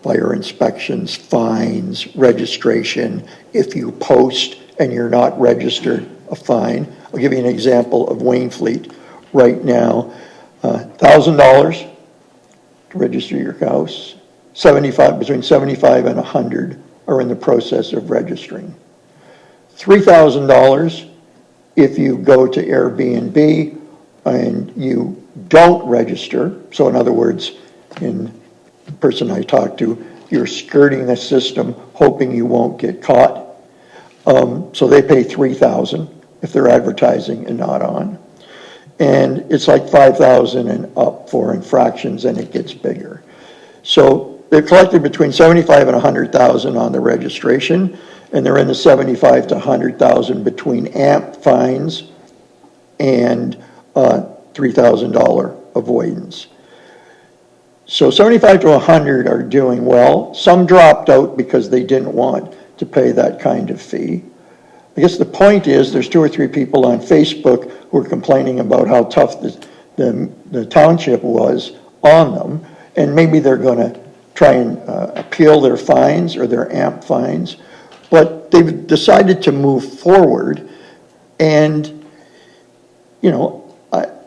fire inspections, fines, registration. If you post and you're not registered, a fine. I'll give you an example of Wainfleet right now. $1,000 to register your house. Between 75 and 100 are in the process of registering. $3,000 if you go to Airbnb and you don't register. So in other words, in the person I talked to, you're skirting the system hoping you won't get caught. So they pay $3,000 if they're advertising and not on. And it's like $5,000 and up for infractions, and it gets bigger. So they're collected between $75,000 and $100,000 on the registration, and they're in the $75,000 to $100,000 between AMP fines and $3,000 avoidance. So 75 to 100 are doing well. Some dropped out because they didn't want to pay that kind of fee. I guess the point is there's 2 or 3 people on Facebook who are complaining about how tough the township was on them, and maybe they're going to try and appeal their fines or their AMP fines, but they've decided to move forward. And, you know,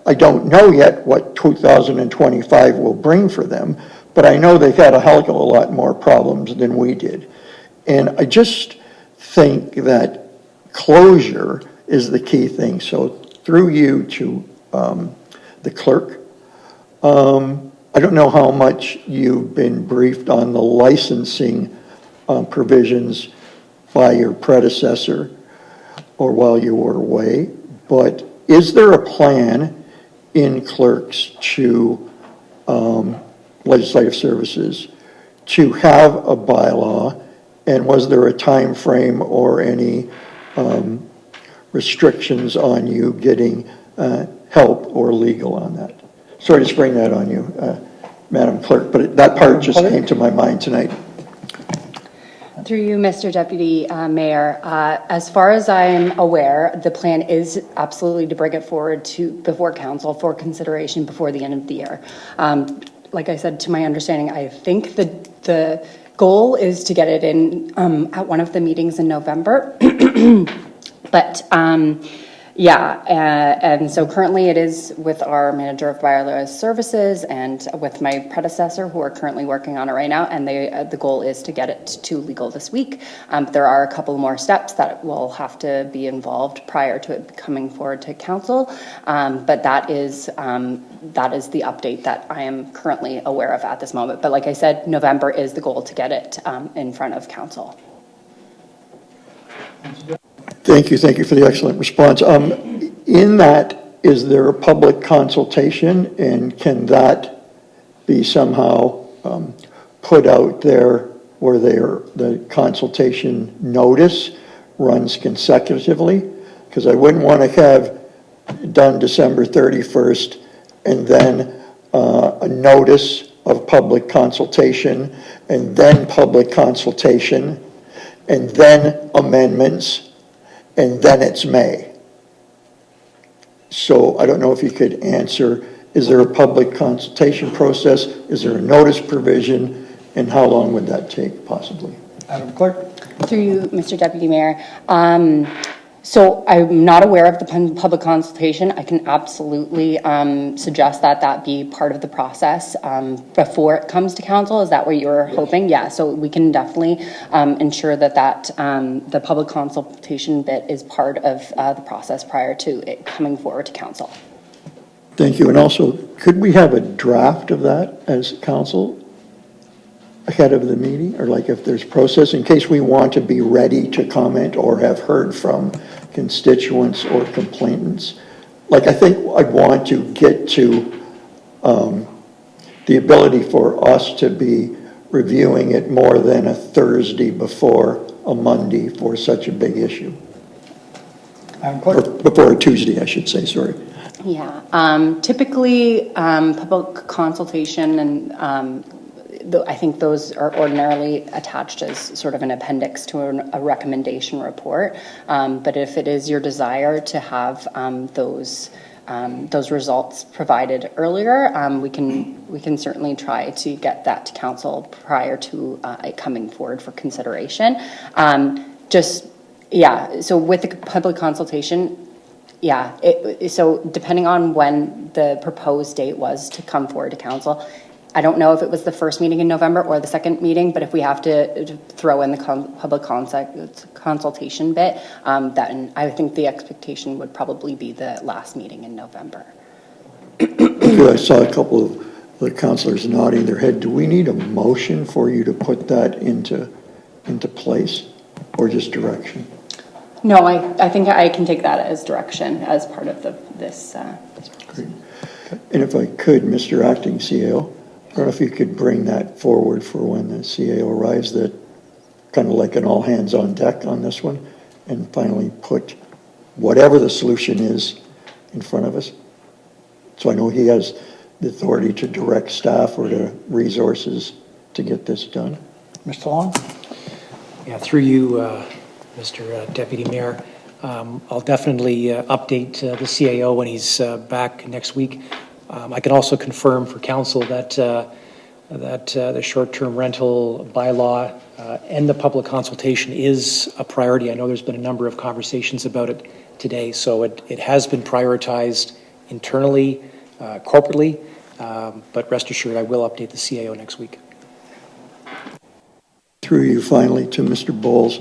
I don't know yet what 2025 will bring for them, but I know they've had a hell of a lot more problems than we did. And I just think that closure is the key thing. So through you to the clerk, I don't know how much you've been briefed on the licensing provisions by your predecessor or while you were away, but is there a plan in clerks to legislative services to have a bylaw, and was there a time frame or any restrictions on you getting help or legal on that. Sorry to spring that on you, Madam Clerk, but that part just came to my mind tonight. Through you, Mr. Deputy Mayor, as far as I'm aware, the plan is absolutely to bring it forward before council for consideration before the end of the year. Like I said, to my understanding, I think the goal is to get it in at one of the meetings in November. But yeah, and so currently it is with our manager of wireless services and with my predecessor who are currently working on it right now, and the goal is to get it to legal this week. There are a couple more steps that will have to be involved prior to it coming forward to council, but that is the update that I am currently aware of at this moment. But like I said, November is the goal to get it in front of council. Thank you for the excellent response. In that, is there a public consultation, and can that be somehow put out there where the consultation notice runs consecutively? Because I wouldn't want to have done December 31st and then a notice of public consultation and then public consultation and then amendments, and then it's May. So I don't know if you could answer, is there a public consultation process? Is there a notice provision? And how long would that take, possibly? Madam Clerk? Through you, Mr. Deputy Mayor. So I'm not aware of the public consultation. I can absolutely suggest that be part of the process before it comes to council. Is that what you're hoping? Yeah, so we can definitely ensure that the public consultation bit is part of the process prior to it coming forward to council. Thank you. And also, could we have a draft of that as council ahead of the meeting, or like if there's process in case we want to be ready to comment or have heard from constituents or complainants? Like, I think I'd want to get to the ability for us to be reviewing it more than a Thursday before a Monday for such a big issue. Madam Clerk? Or before a Tuesday, I should say, sorry. Yeah, typically public consultation and I think those are ordinarily attached as sort of an appendix to a recommendation report. But if it is your desire to have those results provided earlier, we can certainly try to get that to council prior to it coming forward for consideration. So with the public consultation, so depending on when the proposed date was to come forward to council, I don't know if it was the first meeting in November or the second meeting, but if we have to throw in the public consultation bit, then I think the expectation would probably be the last meeting in November. I saw a couple of the councillors nodding their head. Do we need a motion for you to put that into place, or just direction? No, I think I can take that as direction as part of this. Great. And if I could, Mr. Acting CAO, I don't know if you could bring that forward for when the CAO arrives, that kind of like an all hands on deck on this one, and finally put whatever the solution is in front of us. So I know he has the authority to direct staff or to resources to get this done. Mr. Long? Yeah, through you, Mr. Deputy Mayor. I'll definitely update the CAO when he's back next week. I can also confirm for council that the short-term rental bylaw and the public consultation is a priority. I know there's been a number of conversations about it today, so it has been prioritized internally, corporately, but rest assured I will update the CAO next week. Through you finally to Mr. Bowles.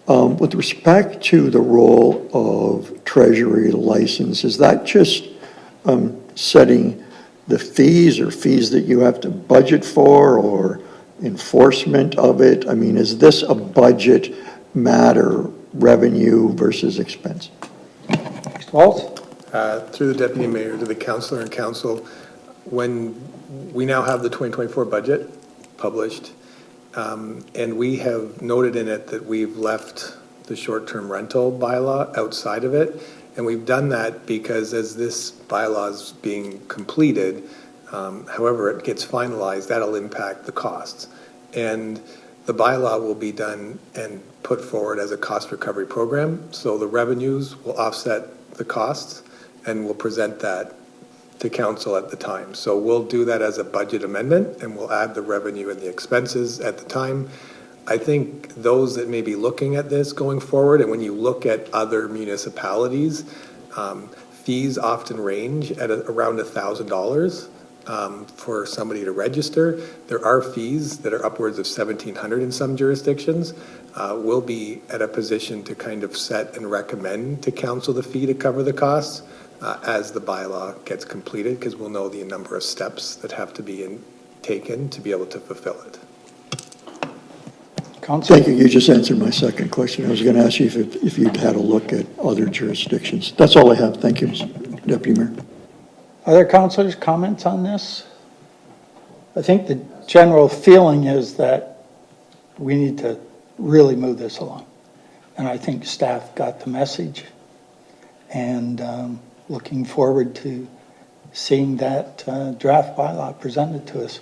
With respect to the role of Treasury license, is that just setting the fees or fees that you have to budget for or enforcement of it? I mean, is this a budget matter, revenue versus expense? Mr. Waltz? Through the Deputy Mayor to the Councillor and Council, when we now have the 2024 budget published, and we have noted in it that we've left the short-term rental bylaw outside of it, And we've done that because as this bylaw is being completed, however it gets finalized, that'll impact the costs. And the bylaw will be done and put forward as a cost recovery program. So the revenues will offset the costs, and we'll present that to council at the time. So we'll do that as a budget amendment, and we'll add the revenue and the expenses at the time. I think those that may be looking at this going forward, and when you look at other municipalities, fees often range at around $1,000 for somebody to register. There are fees that are upwards of $1,700 in some jurisdictions. We'll be at a position to kind of set and recommend to council the fee to cover the costs as the bylaw gets completed, because we'll know the number of steps that have to be taken to be able to fulfill it. Thank you. You just answered my second question. I was going to ask you if you'd had a look at other jurisdictions. That's all I have. Thank you, Mr. Deputy Mayor. Other councilors' comments on this? I think the general feeling is that we need to really move this along. And I think staff got the message, and looking forward to seeing that draft bylaw presented to us.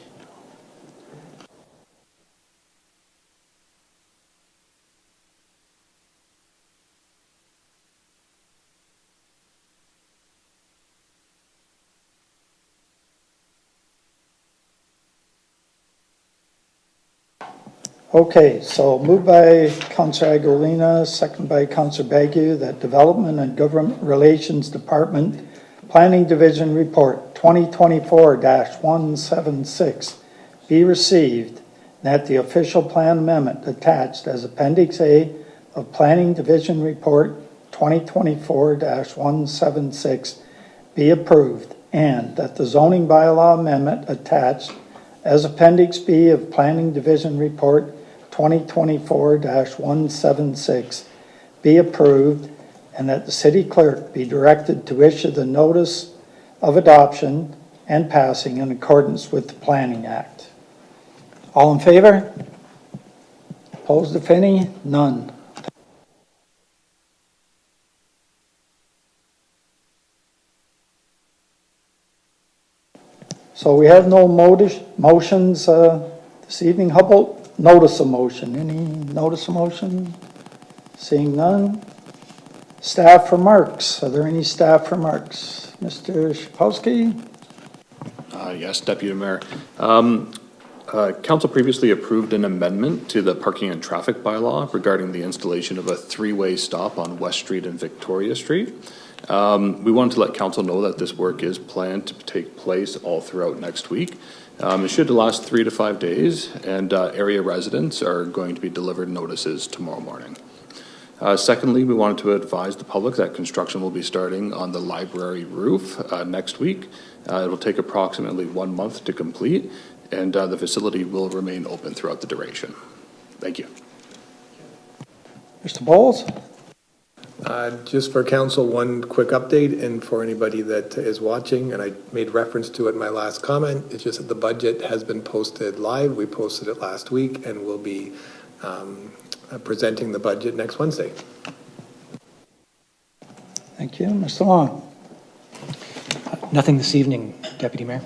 Okay, so moved by Councillor Agolina, second by Councillor Bagu, that Development and Government Relations Department Planning Division Report 2024-176 be received, and that the official plan amendment attached as Appendix A of Planning Division Report 2024-176 be approved, and that the zoning bylaw amendment attached as Appendix B of Planning Division Report 2024-176 be approved, and that the city clerk be directed to issue the notice of adoption and passing in accordance with the Planning Act. All in favor? Opposed, if any? None. So we have no motions this evening. How about notice of motion? Any notice of motion? Seeing none. Staff remarks. Are there any staff remarks? Mr. Shapowski? Yes, Deputy Mayor. Council previously approved an amendment to the parking and traffic bylaw regarding the installation of a three-way stop on West Street and Victoria Street. We wanted to let council know that this work is planned to take place all throughout next week. It should last 3 to 5 days, and area residents are going to be delivered notices tomorrow morning. Secondly, we wanted to advise the public that construction will be starting on the library roof next week. It will take approximately 1 month to complete, and the facility will remain open throughout the duration. Thank you. Mr. Bowles? Just for council, one quick update, and for anybody that is watching, and I made reference to it in my last comment, it's just that the budget has been posted live. We posted it last week, and we'll be presenting the budget next Wednesday. Thank you. Mr. Long? Nothing this evening, Deputy Mayor.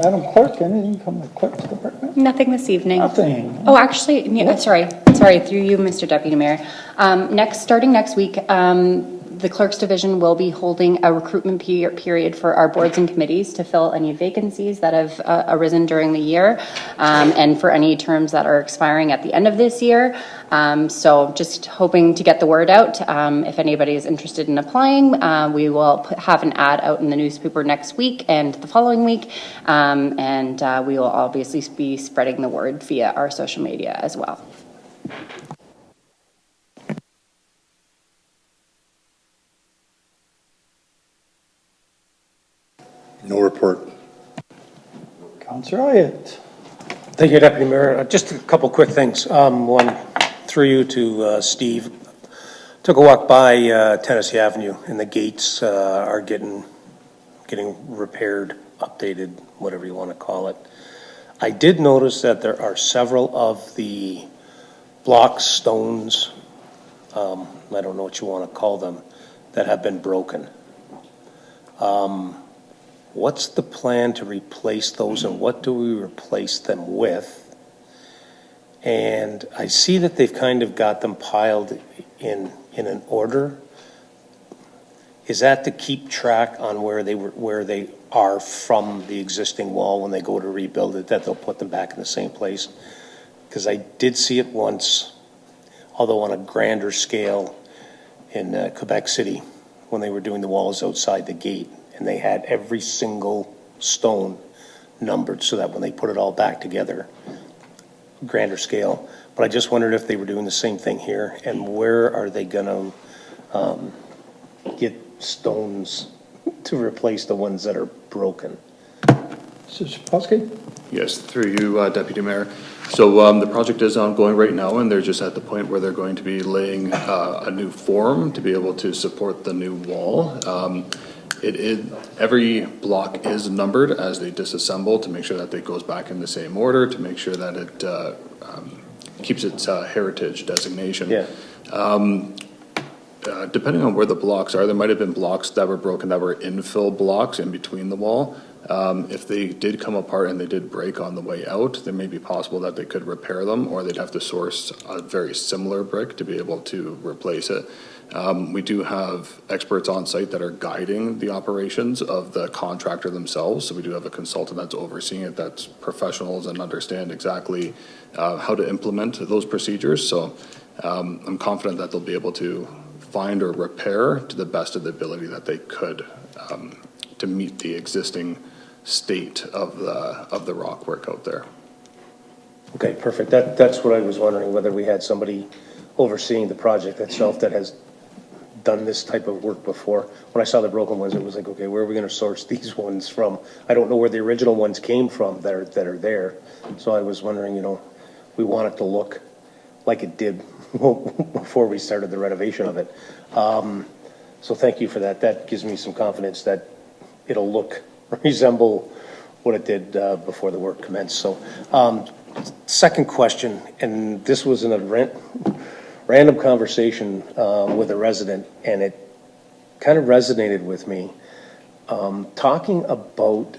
Madam Clerk, anything from the Clerk's Department? Nothing this evening. Nothing. Oh, actually, sorry, through you, Mr. Deputy Mayor. Starting next week, the Clerk's Division will be holding a recruitment period for our boards and committees to fill any vacancies that have arisen during the year, and for any terms that are expiring at the end of this year. So just hoping to get the word out. If anybody is interested in applying, we will have an ad out in the newspaper next week and the following week, and we will obviously be spreading the word via our social media as well. No report. Councillor Elliott. Thank you, Deputy Mayor. Just a couple quick things. One, through you to Steve. Took a walk by Tennessee Avenue, and the gates are getting repaired, updated, whatever you want to call it. I did notice that there are several of the blocks, stones, I don't know what you want to call them, that have been broken. What's the plan to replace those, and what do we replace them with? And I see that they've kind of got them piled in an order. Is that to keep track on where they are from the existing wall when they go to rebuild it, that they'll put them back in the same place? Because I did see it once, although on a grander scale, in Quebec City, when they were doing the walls outside the gate, and they had every single stone numbered so that when they put it all back together, grander scale. But I just wondered if they were doing the same thing here, and where are they gonna get stones to replace the ones that are broken? Mr. Sapolsky? Yes, through you, Deputy Mayor. So the project is ongoing right now, and they're just at the point where they're going to be laying a new form to be able to support the new wall. Every block is numbered as they disassemble to make sure that it goes back in the same order, to make sure that it keeps its heritage designation. Yeah. Depending on where the blocks are, there might have been blocks that were broken that were infill blocks in between the wall. If they did come apart and they did break on the way out, then may be possible that they could repair them, or they'd have to source a very similar brick to be able to replace it. We do have experts on site that are guiding the operations of the contractor themselves. So we do have a consultant that's overseeing it, that's professionals and understand exactly how to implement those procedures. So I'm confident that they'll be able to find or repair to the best of the ability that they could to meet the existing state of the rock work out there. Okay, perfect. That's what I was wondering, whether we had somebody overseeing the project itself that has done this type of work before. When I saw the broken ones, it was like, okay, where are we going to source these ones from? I don't know where the original ones came from that are there. So I was wondering, we want it to look like it did before we started the renovation of it. So thank you for that. That gives me some confidence that it'll resemble what it did before the work commenced. So second question, and this was in a random conversation with a resident, and it kind of resonated with me, talking about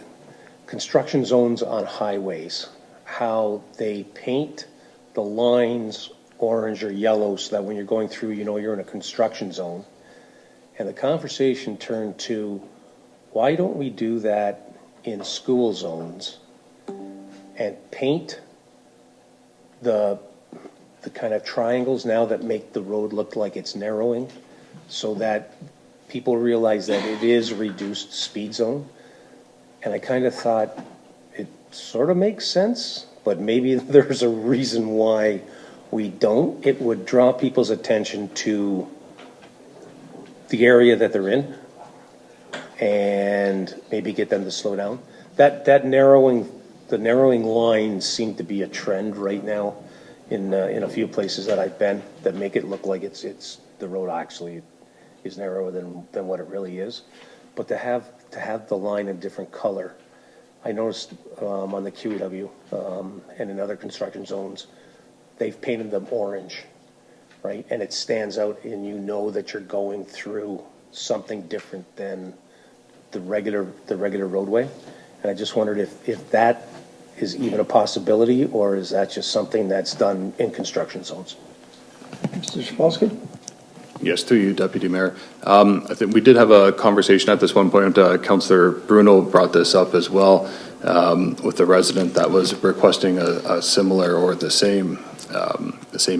construction zones on highways, how they paint the lines orange or yellow so that when you're going through, you're in a construction zone. And the conversation turned to, why don't we do that in school zones and paint the kind of triangles now that make the road look like it's narrowing, so that people realize that it is a reduced speed zone. And I kind of thought it sort of makes sense, but maybe there's a reason why we don't. It would draw people's attention to the area that they're in and maybe get them to slow down. The narrowing lines seem to be a trend right now in a few places that I've been, that make it look like it's the road actually is narrower than what it really is. But to have the line in different color, I noticed on the QEW and in other construction zones, they've painted them orange, right? And it stands out, and that you're going through something different than the regular roadway. And I just wondered if that is even a possibility, or is that just something that's done in construction zones? Mr. Sapolsky? Yes, through you, Deputy Mayor. I think we did have a conversation at this one point. Councillor Bruno brought this up as well with the resident that was requesting a similar or the same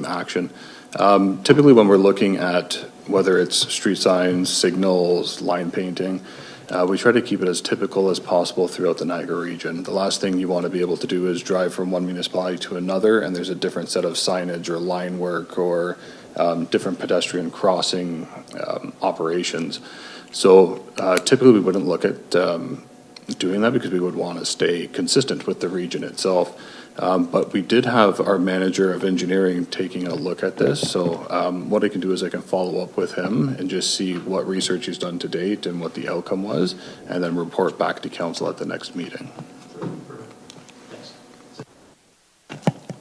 action. Typically, when we're looking at whether it's street signs, signals, line painting, we try to keep it as typical as possible throughout the Niagara region. The last thing you want to be able to do is drive from one municipality to another, and there's a different set of signage or line work or different pedestrian crossing operations. So typically we wouldn't look at doing that because we would want to stay consistent with the region itself. But we did have our manager of engineering taking a look at this. So what I can do is I can follow up with him and just see what research he's done to date and what the outcome was, and then report back to council at the next meeting.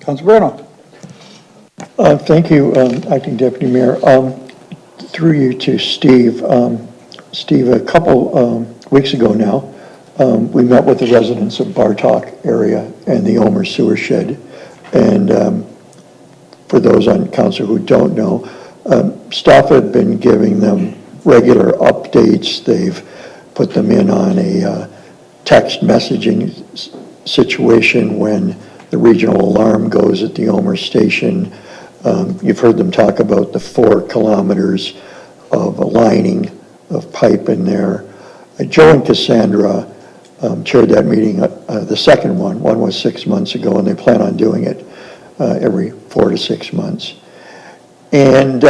Councilor Bruno? Thank you, Acting Deputy Mayor. Through you to Steve. Steve, a couple weeks ago now, we met with the residents of Bartok area and the Omer sewer shed. And for those on council who don't know, staff have been giving them regular updates. They've put them in on a text messaging situation when the regional alarm goes at the Omer station. You've heard them talk about the 4 kilometers of lining of pipe in there. Joe and Cassandra chaired that meeting, the second one. One was 6 months ago, and they plan on doing it every 4 to 6 months. And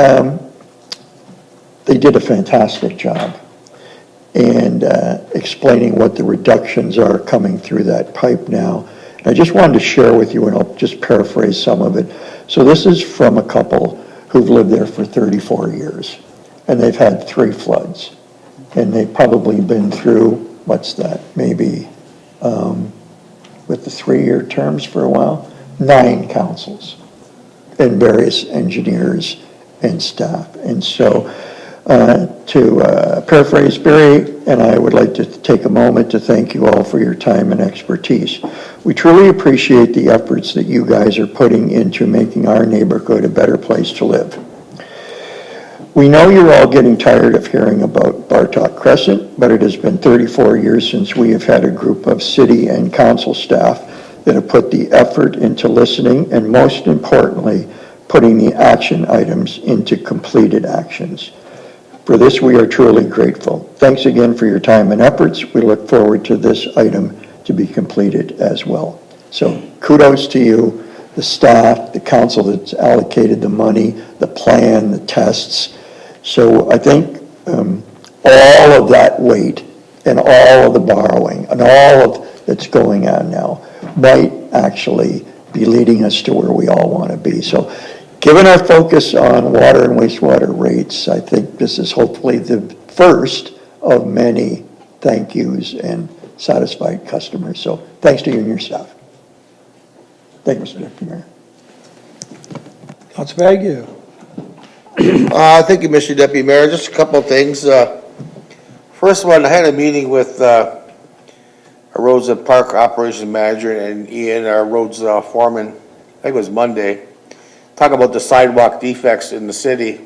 they did a fantastic job and explaining what the reductions are coming through that pipe now. And I just wanted to share with you, and I'll just paraphrase some of it. So this is from a couple who've lived there for 34 years, and they've had 3 floods. And they've probably been through, what's that, maybe with the 3-year terms for a while, 9 councils and various engineers and staff. And so to paraphrase Barry, and I would like to take a moment to thank you all for your time and expertise. We truly appreciate the efforts that you guys are putting into making our neighborhood a better place to live. We know you're all getting tired of hearing about Bartok Crescent, but it has been 34 years since we have had a group of city and council staff that have put the effort into listening and, most importantly, putting the action items into completed actions. For this, we are truly grateful. Thanks again for your time and efforts. We look forward to this item to be completed as well. So kudos to you, the staff, the council that's allocated the money, the plan, the tests. So I think all of that weight and all of the borrowing and all of that's going on now might actually be leading us to where we all want to be. So given our focus on water and wastewater rates, I think this is hopefully the first of many thank yous and satisfied customers. So thanks to you and your staff. Thank you, Mr. Deputy Mayor. Councilor Bagu. Thank you, Mr. Deputy Mayor. Just a couple of things. First one, I had a meeting with our Roads and Park Operations Manager and Ian, our roads foreman, I think it was Monday, talk about the sidewalk defects in the city.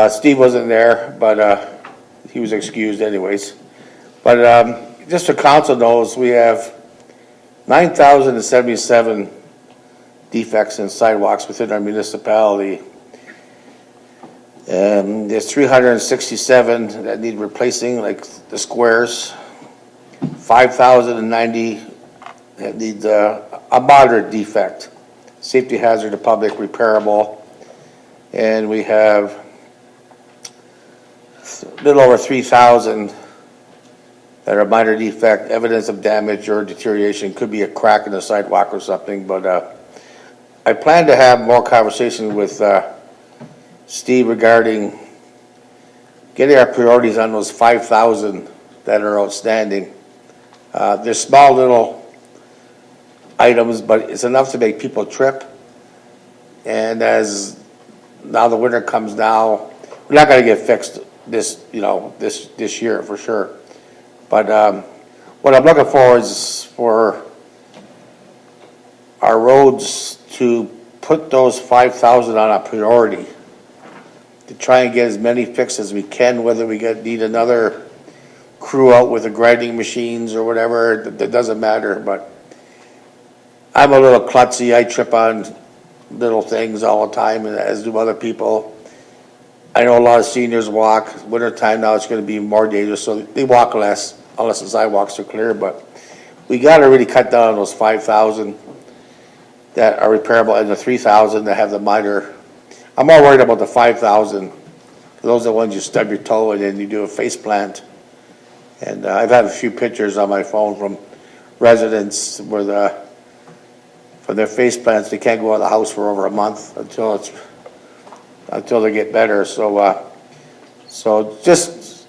Steve wasn't there, but he was excused anyways. But just so council knows, we have 9,077 defects in sidewalks within our municipality. There's 367 that need replacing, like the squares. 5,090 that need a moderate defect, safety hazard to public, repairable. And we have a little over 3,000 that are minor defect, evidence of damage or deterioration. Could be a crack in the sidewalk or something, but I plan to have more conversation with Steve regarding getting our priorities on those 5,000 that are outstanding. They're small little items, but it's enough to make people trip. And as now the winter comes now, we're not going to get fixed this year for sure. But what I'm looking for is for our roads to put those 5,000 on a priority, to try and get as many fixed as we can, whether we need another crew out with the grinding machines or whatever, that doesn't matter. But I'm a little klutzy. I trip on little things all the time, and as do other people. I know a lot of seniors walk. Wintertime now, it's going to be more dangerous, so they walk less unless the sidewalks are clear. But we got to really cut down on those 5,000 that are repairable and the 3,000 that have the minor. I'm more worried about the 5,000. Those are the ones you stub your toe in and you do a face plant. And I've had a few pictures on my phone from residents where for their face plants, they can't go out of the house for over a month until they get better. So just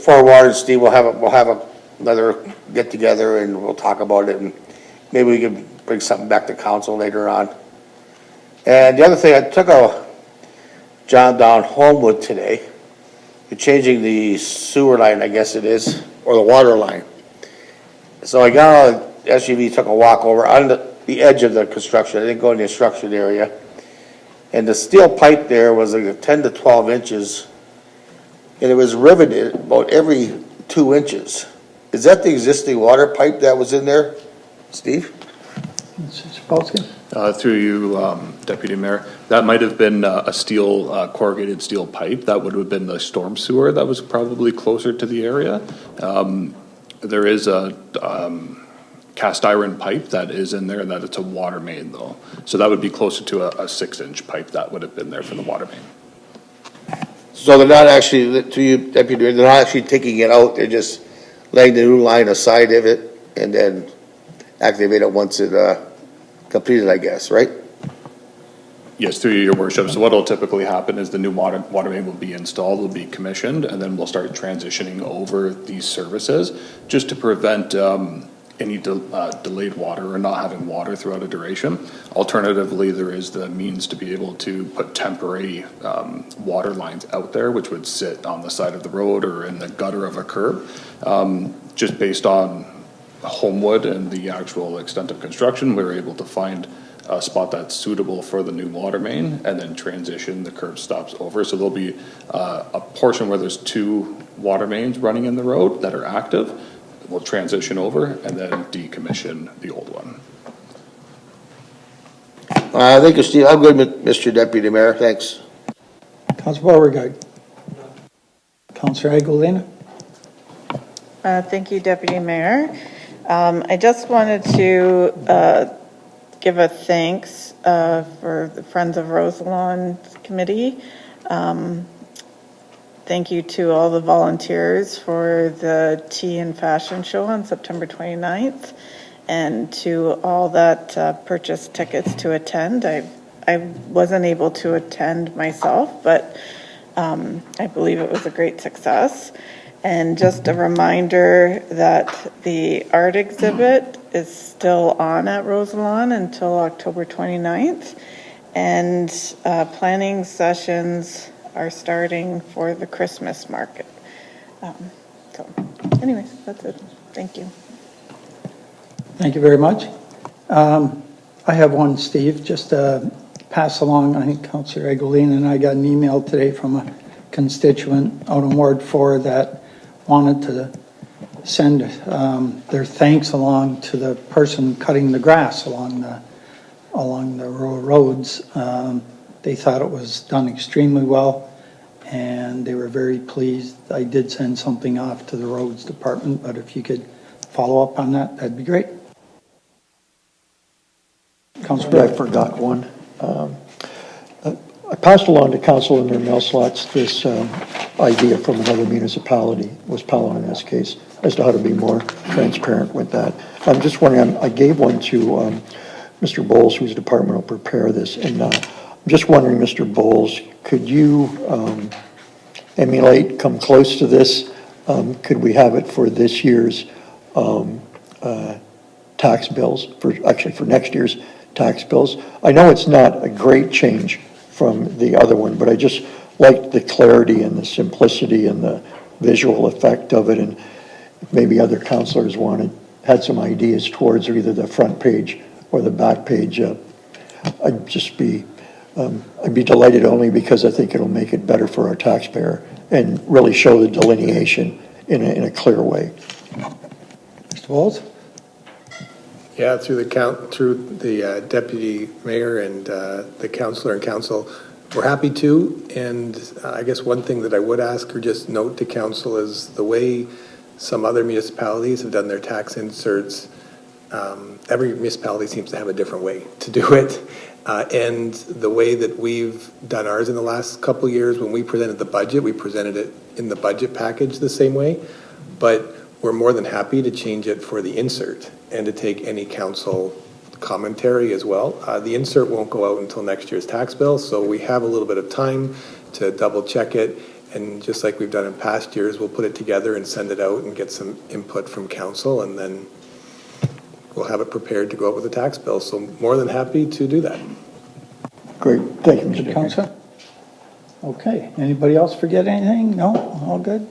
forewarn Steve, we'll have another get together and we'll talk about it, and maybe we can bring something back to council later on. And the other thing, I took John down Homewood today. You're changing the sewer line, I guess it is, or the water line. So I got on the SUV, took a walk over on the edge of the construction. I didn't go in the construction area. And the steel pipe there was like 10 to 12 inches. And it was riveted about every 2 inches. Is that the existing water pipe that was in there, Steve? Mr. Sapolsky? Through you, Deputy Mayor, that might have been a steel, corrugated steel pipe. That would have been the storm sewer that was probably closer to the area. There is a cast iron pipe that is in there, and that it's a water main though. So that would be closer to a 6-inch pipe that would have been there for the water main. So they're not actually, to you, Deputy Mayor, they're not actually taking it out, they're just laying the new line aside of it and then activate it once it completed, I guess, right? Yes, through your worship. So what will typically happen is the new water main will be installed, will be commissioned, and then we'll start transitioning over these services just to prevent any delayed water or not having water throughout a duration. Alternatively, there is the means to be able to put temporary water lines out there, which would sit on the side of the road or in the gutter of a curb, just based on Homewood and the actual extent of construction. We were able to find a spot that's suitable for the new water main and then transition the curb stops over. So there'll be a portion where there's 2 water mains running in the road that are active. We'll transition over and then decommission the old one. Thank you, Steve. I'm good, Mr. Deputy Mayor. Thanks. Councilor Beauregard. Councilor Agolina. Thank you, Deputy Mayor. I just wanted to give a thanks for the Friends of Roselawn Committee. Thank you to all the volunteers for the tea and fashion show on September 29th, and to all that purchased tickets to attend. I wasn't able to attend myself, but I believe it was a great success. And just a reminder that the art exhibit is still on at Roselawn until October 29th. And planning sessions are starting for the Christmas market. So anyways, that's it. Thank you. Thank you very much. I have one, Steve, just to pass along. I think Councilor Agolina and I got an email today from a constituent out in Ward 4 that wanted to send their thanks along to the person cutting the grass along the rural roads. They thought it was done extremely well, and they were very pleased. I did send something off to the roads department, but if you could follow up on that, that'd be great. Councilor, I forgot one. I passed along to council in their mail slots this idea from another municipality, was Pelham in this case, as to how to be more transparent with that. I'm just wondering, I gave one to Mr. Bowles, whose department will prepare this, and I'm just wondering, Mr. Bowles, could you emulate, come close to this? Could we have it for this year's tax bills, for next year's tax bills? I know it's not a great change from the other one, but I just liked the clarity and the simplicity and the visual effect of it, and maybe other councilors had some ideas towards either the front page or the back page. I'd be delighted, only because I think it'll make it better for our taxpayer and really show the delineation in a clear way. Mr. Walls? Yeah, through the deputy mayor and the councilor and council, we're happy to. And I guess one thing that I would ask or just note to council is the way some other municipalities have done their tax inserts. Every municipality seems to have a different way to do it. And the way that we've done ours in the last couple of years, when we presented the budget, we presented it in the budget package the same way. But we're more than happy to change it for the insert and to take any council commentary as well. The insert won't go out until next year's tax bill, so we have a little bit of time to double check it. And just like we've done in past years, we'll put it together and send it out and get some input from council, and then we'll have it prepared to go out with the tax bill. So more than happy to do that. Great. Thank you, Mr. Councilor? Okay, anybody else forget anything? No, all good?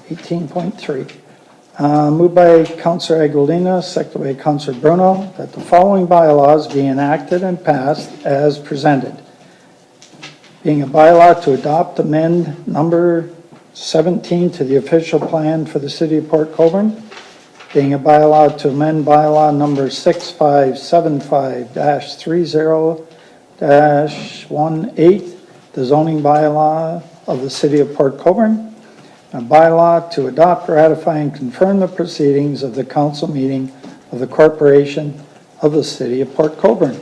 $18.3. Moved by Councillor Agolina, seconded by Councillor Bruno, that the following bylaws be enacted and passed as presented. Being a bylaw to adopt amend number 17 to the official plan for the city of Port Colborne. Being a bylaw to amend bylaw number 6575-30-18, the zoning bylaw of the city of Port Colborne. A bylaw to adopt, ratify, and confirm the proceedings of the council meeting of the corporation of the city of Port Colborne.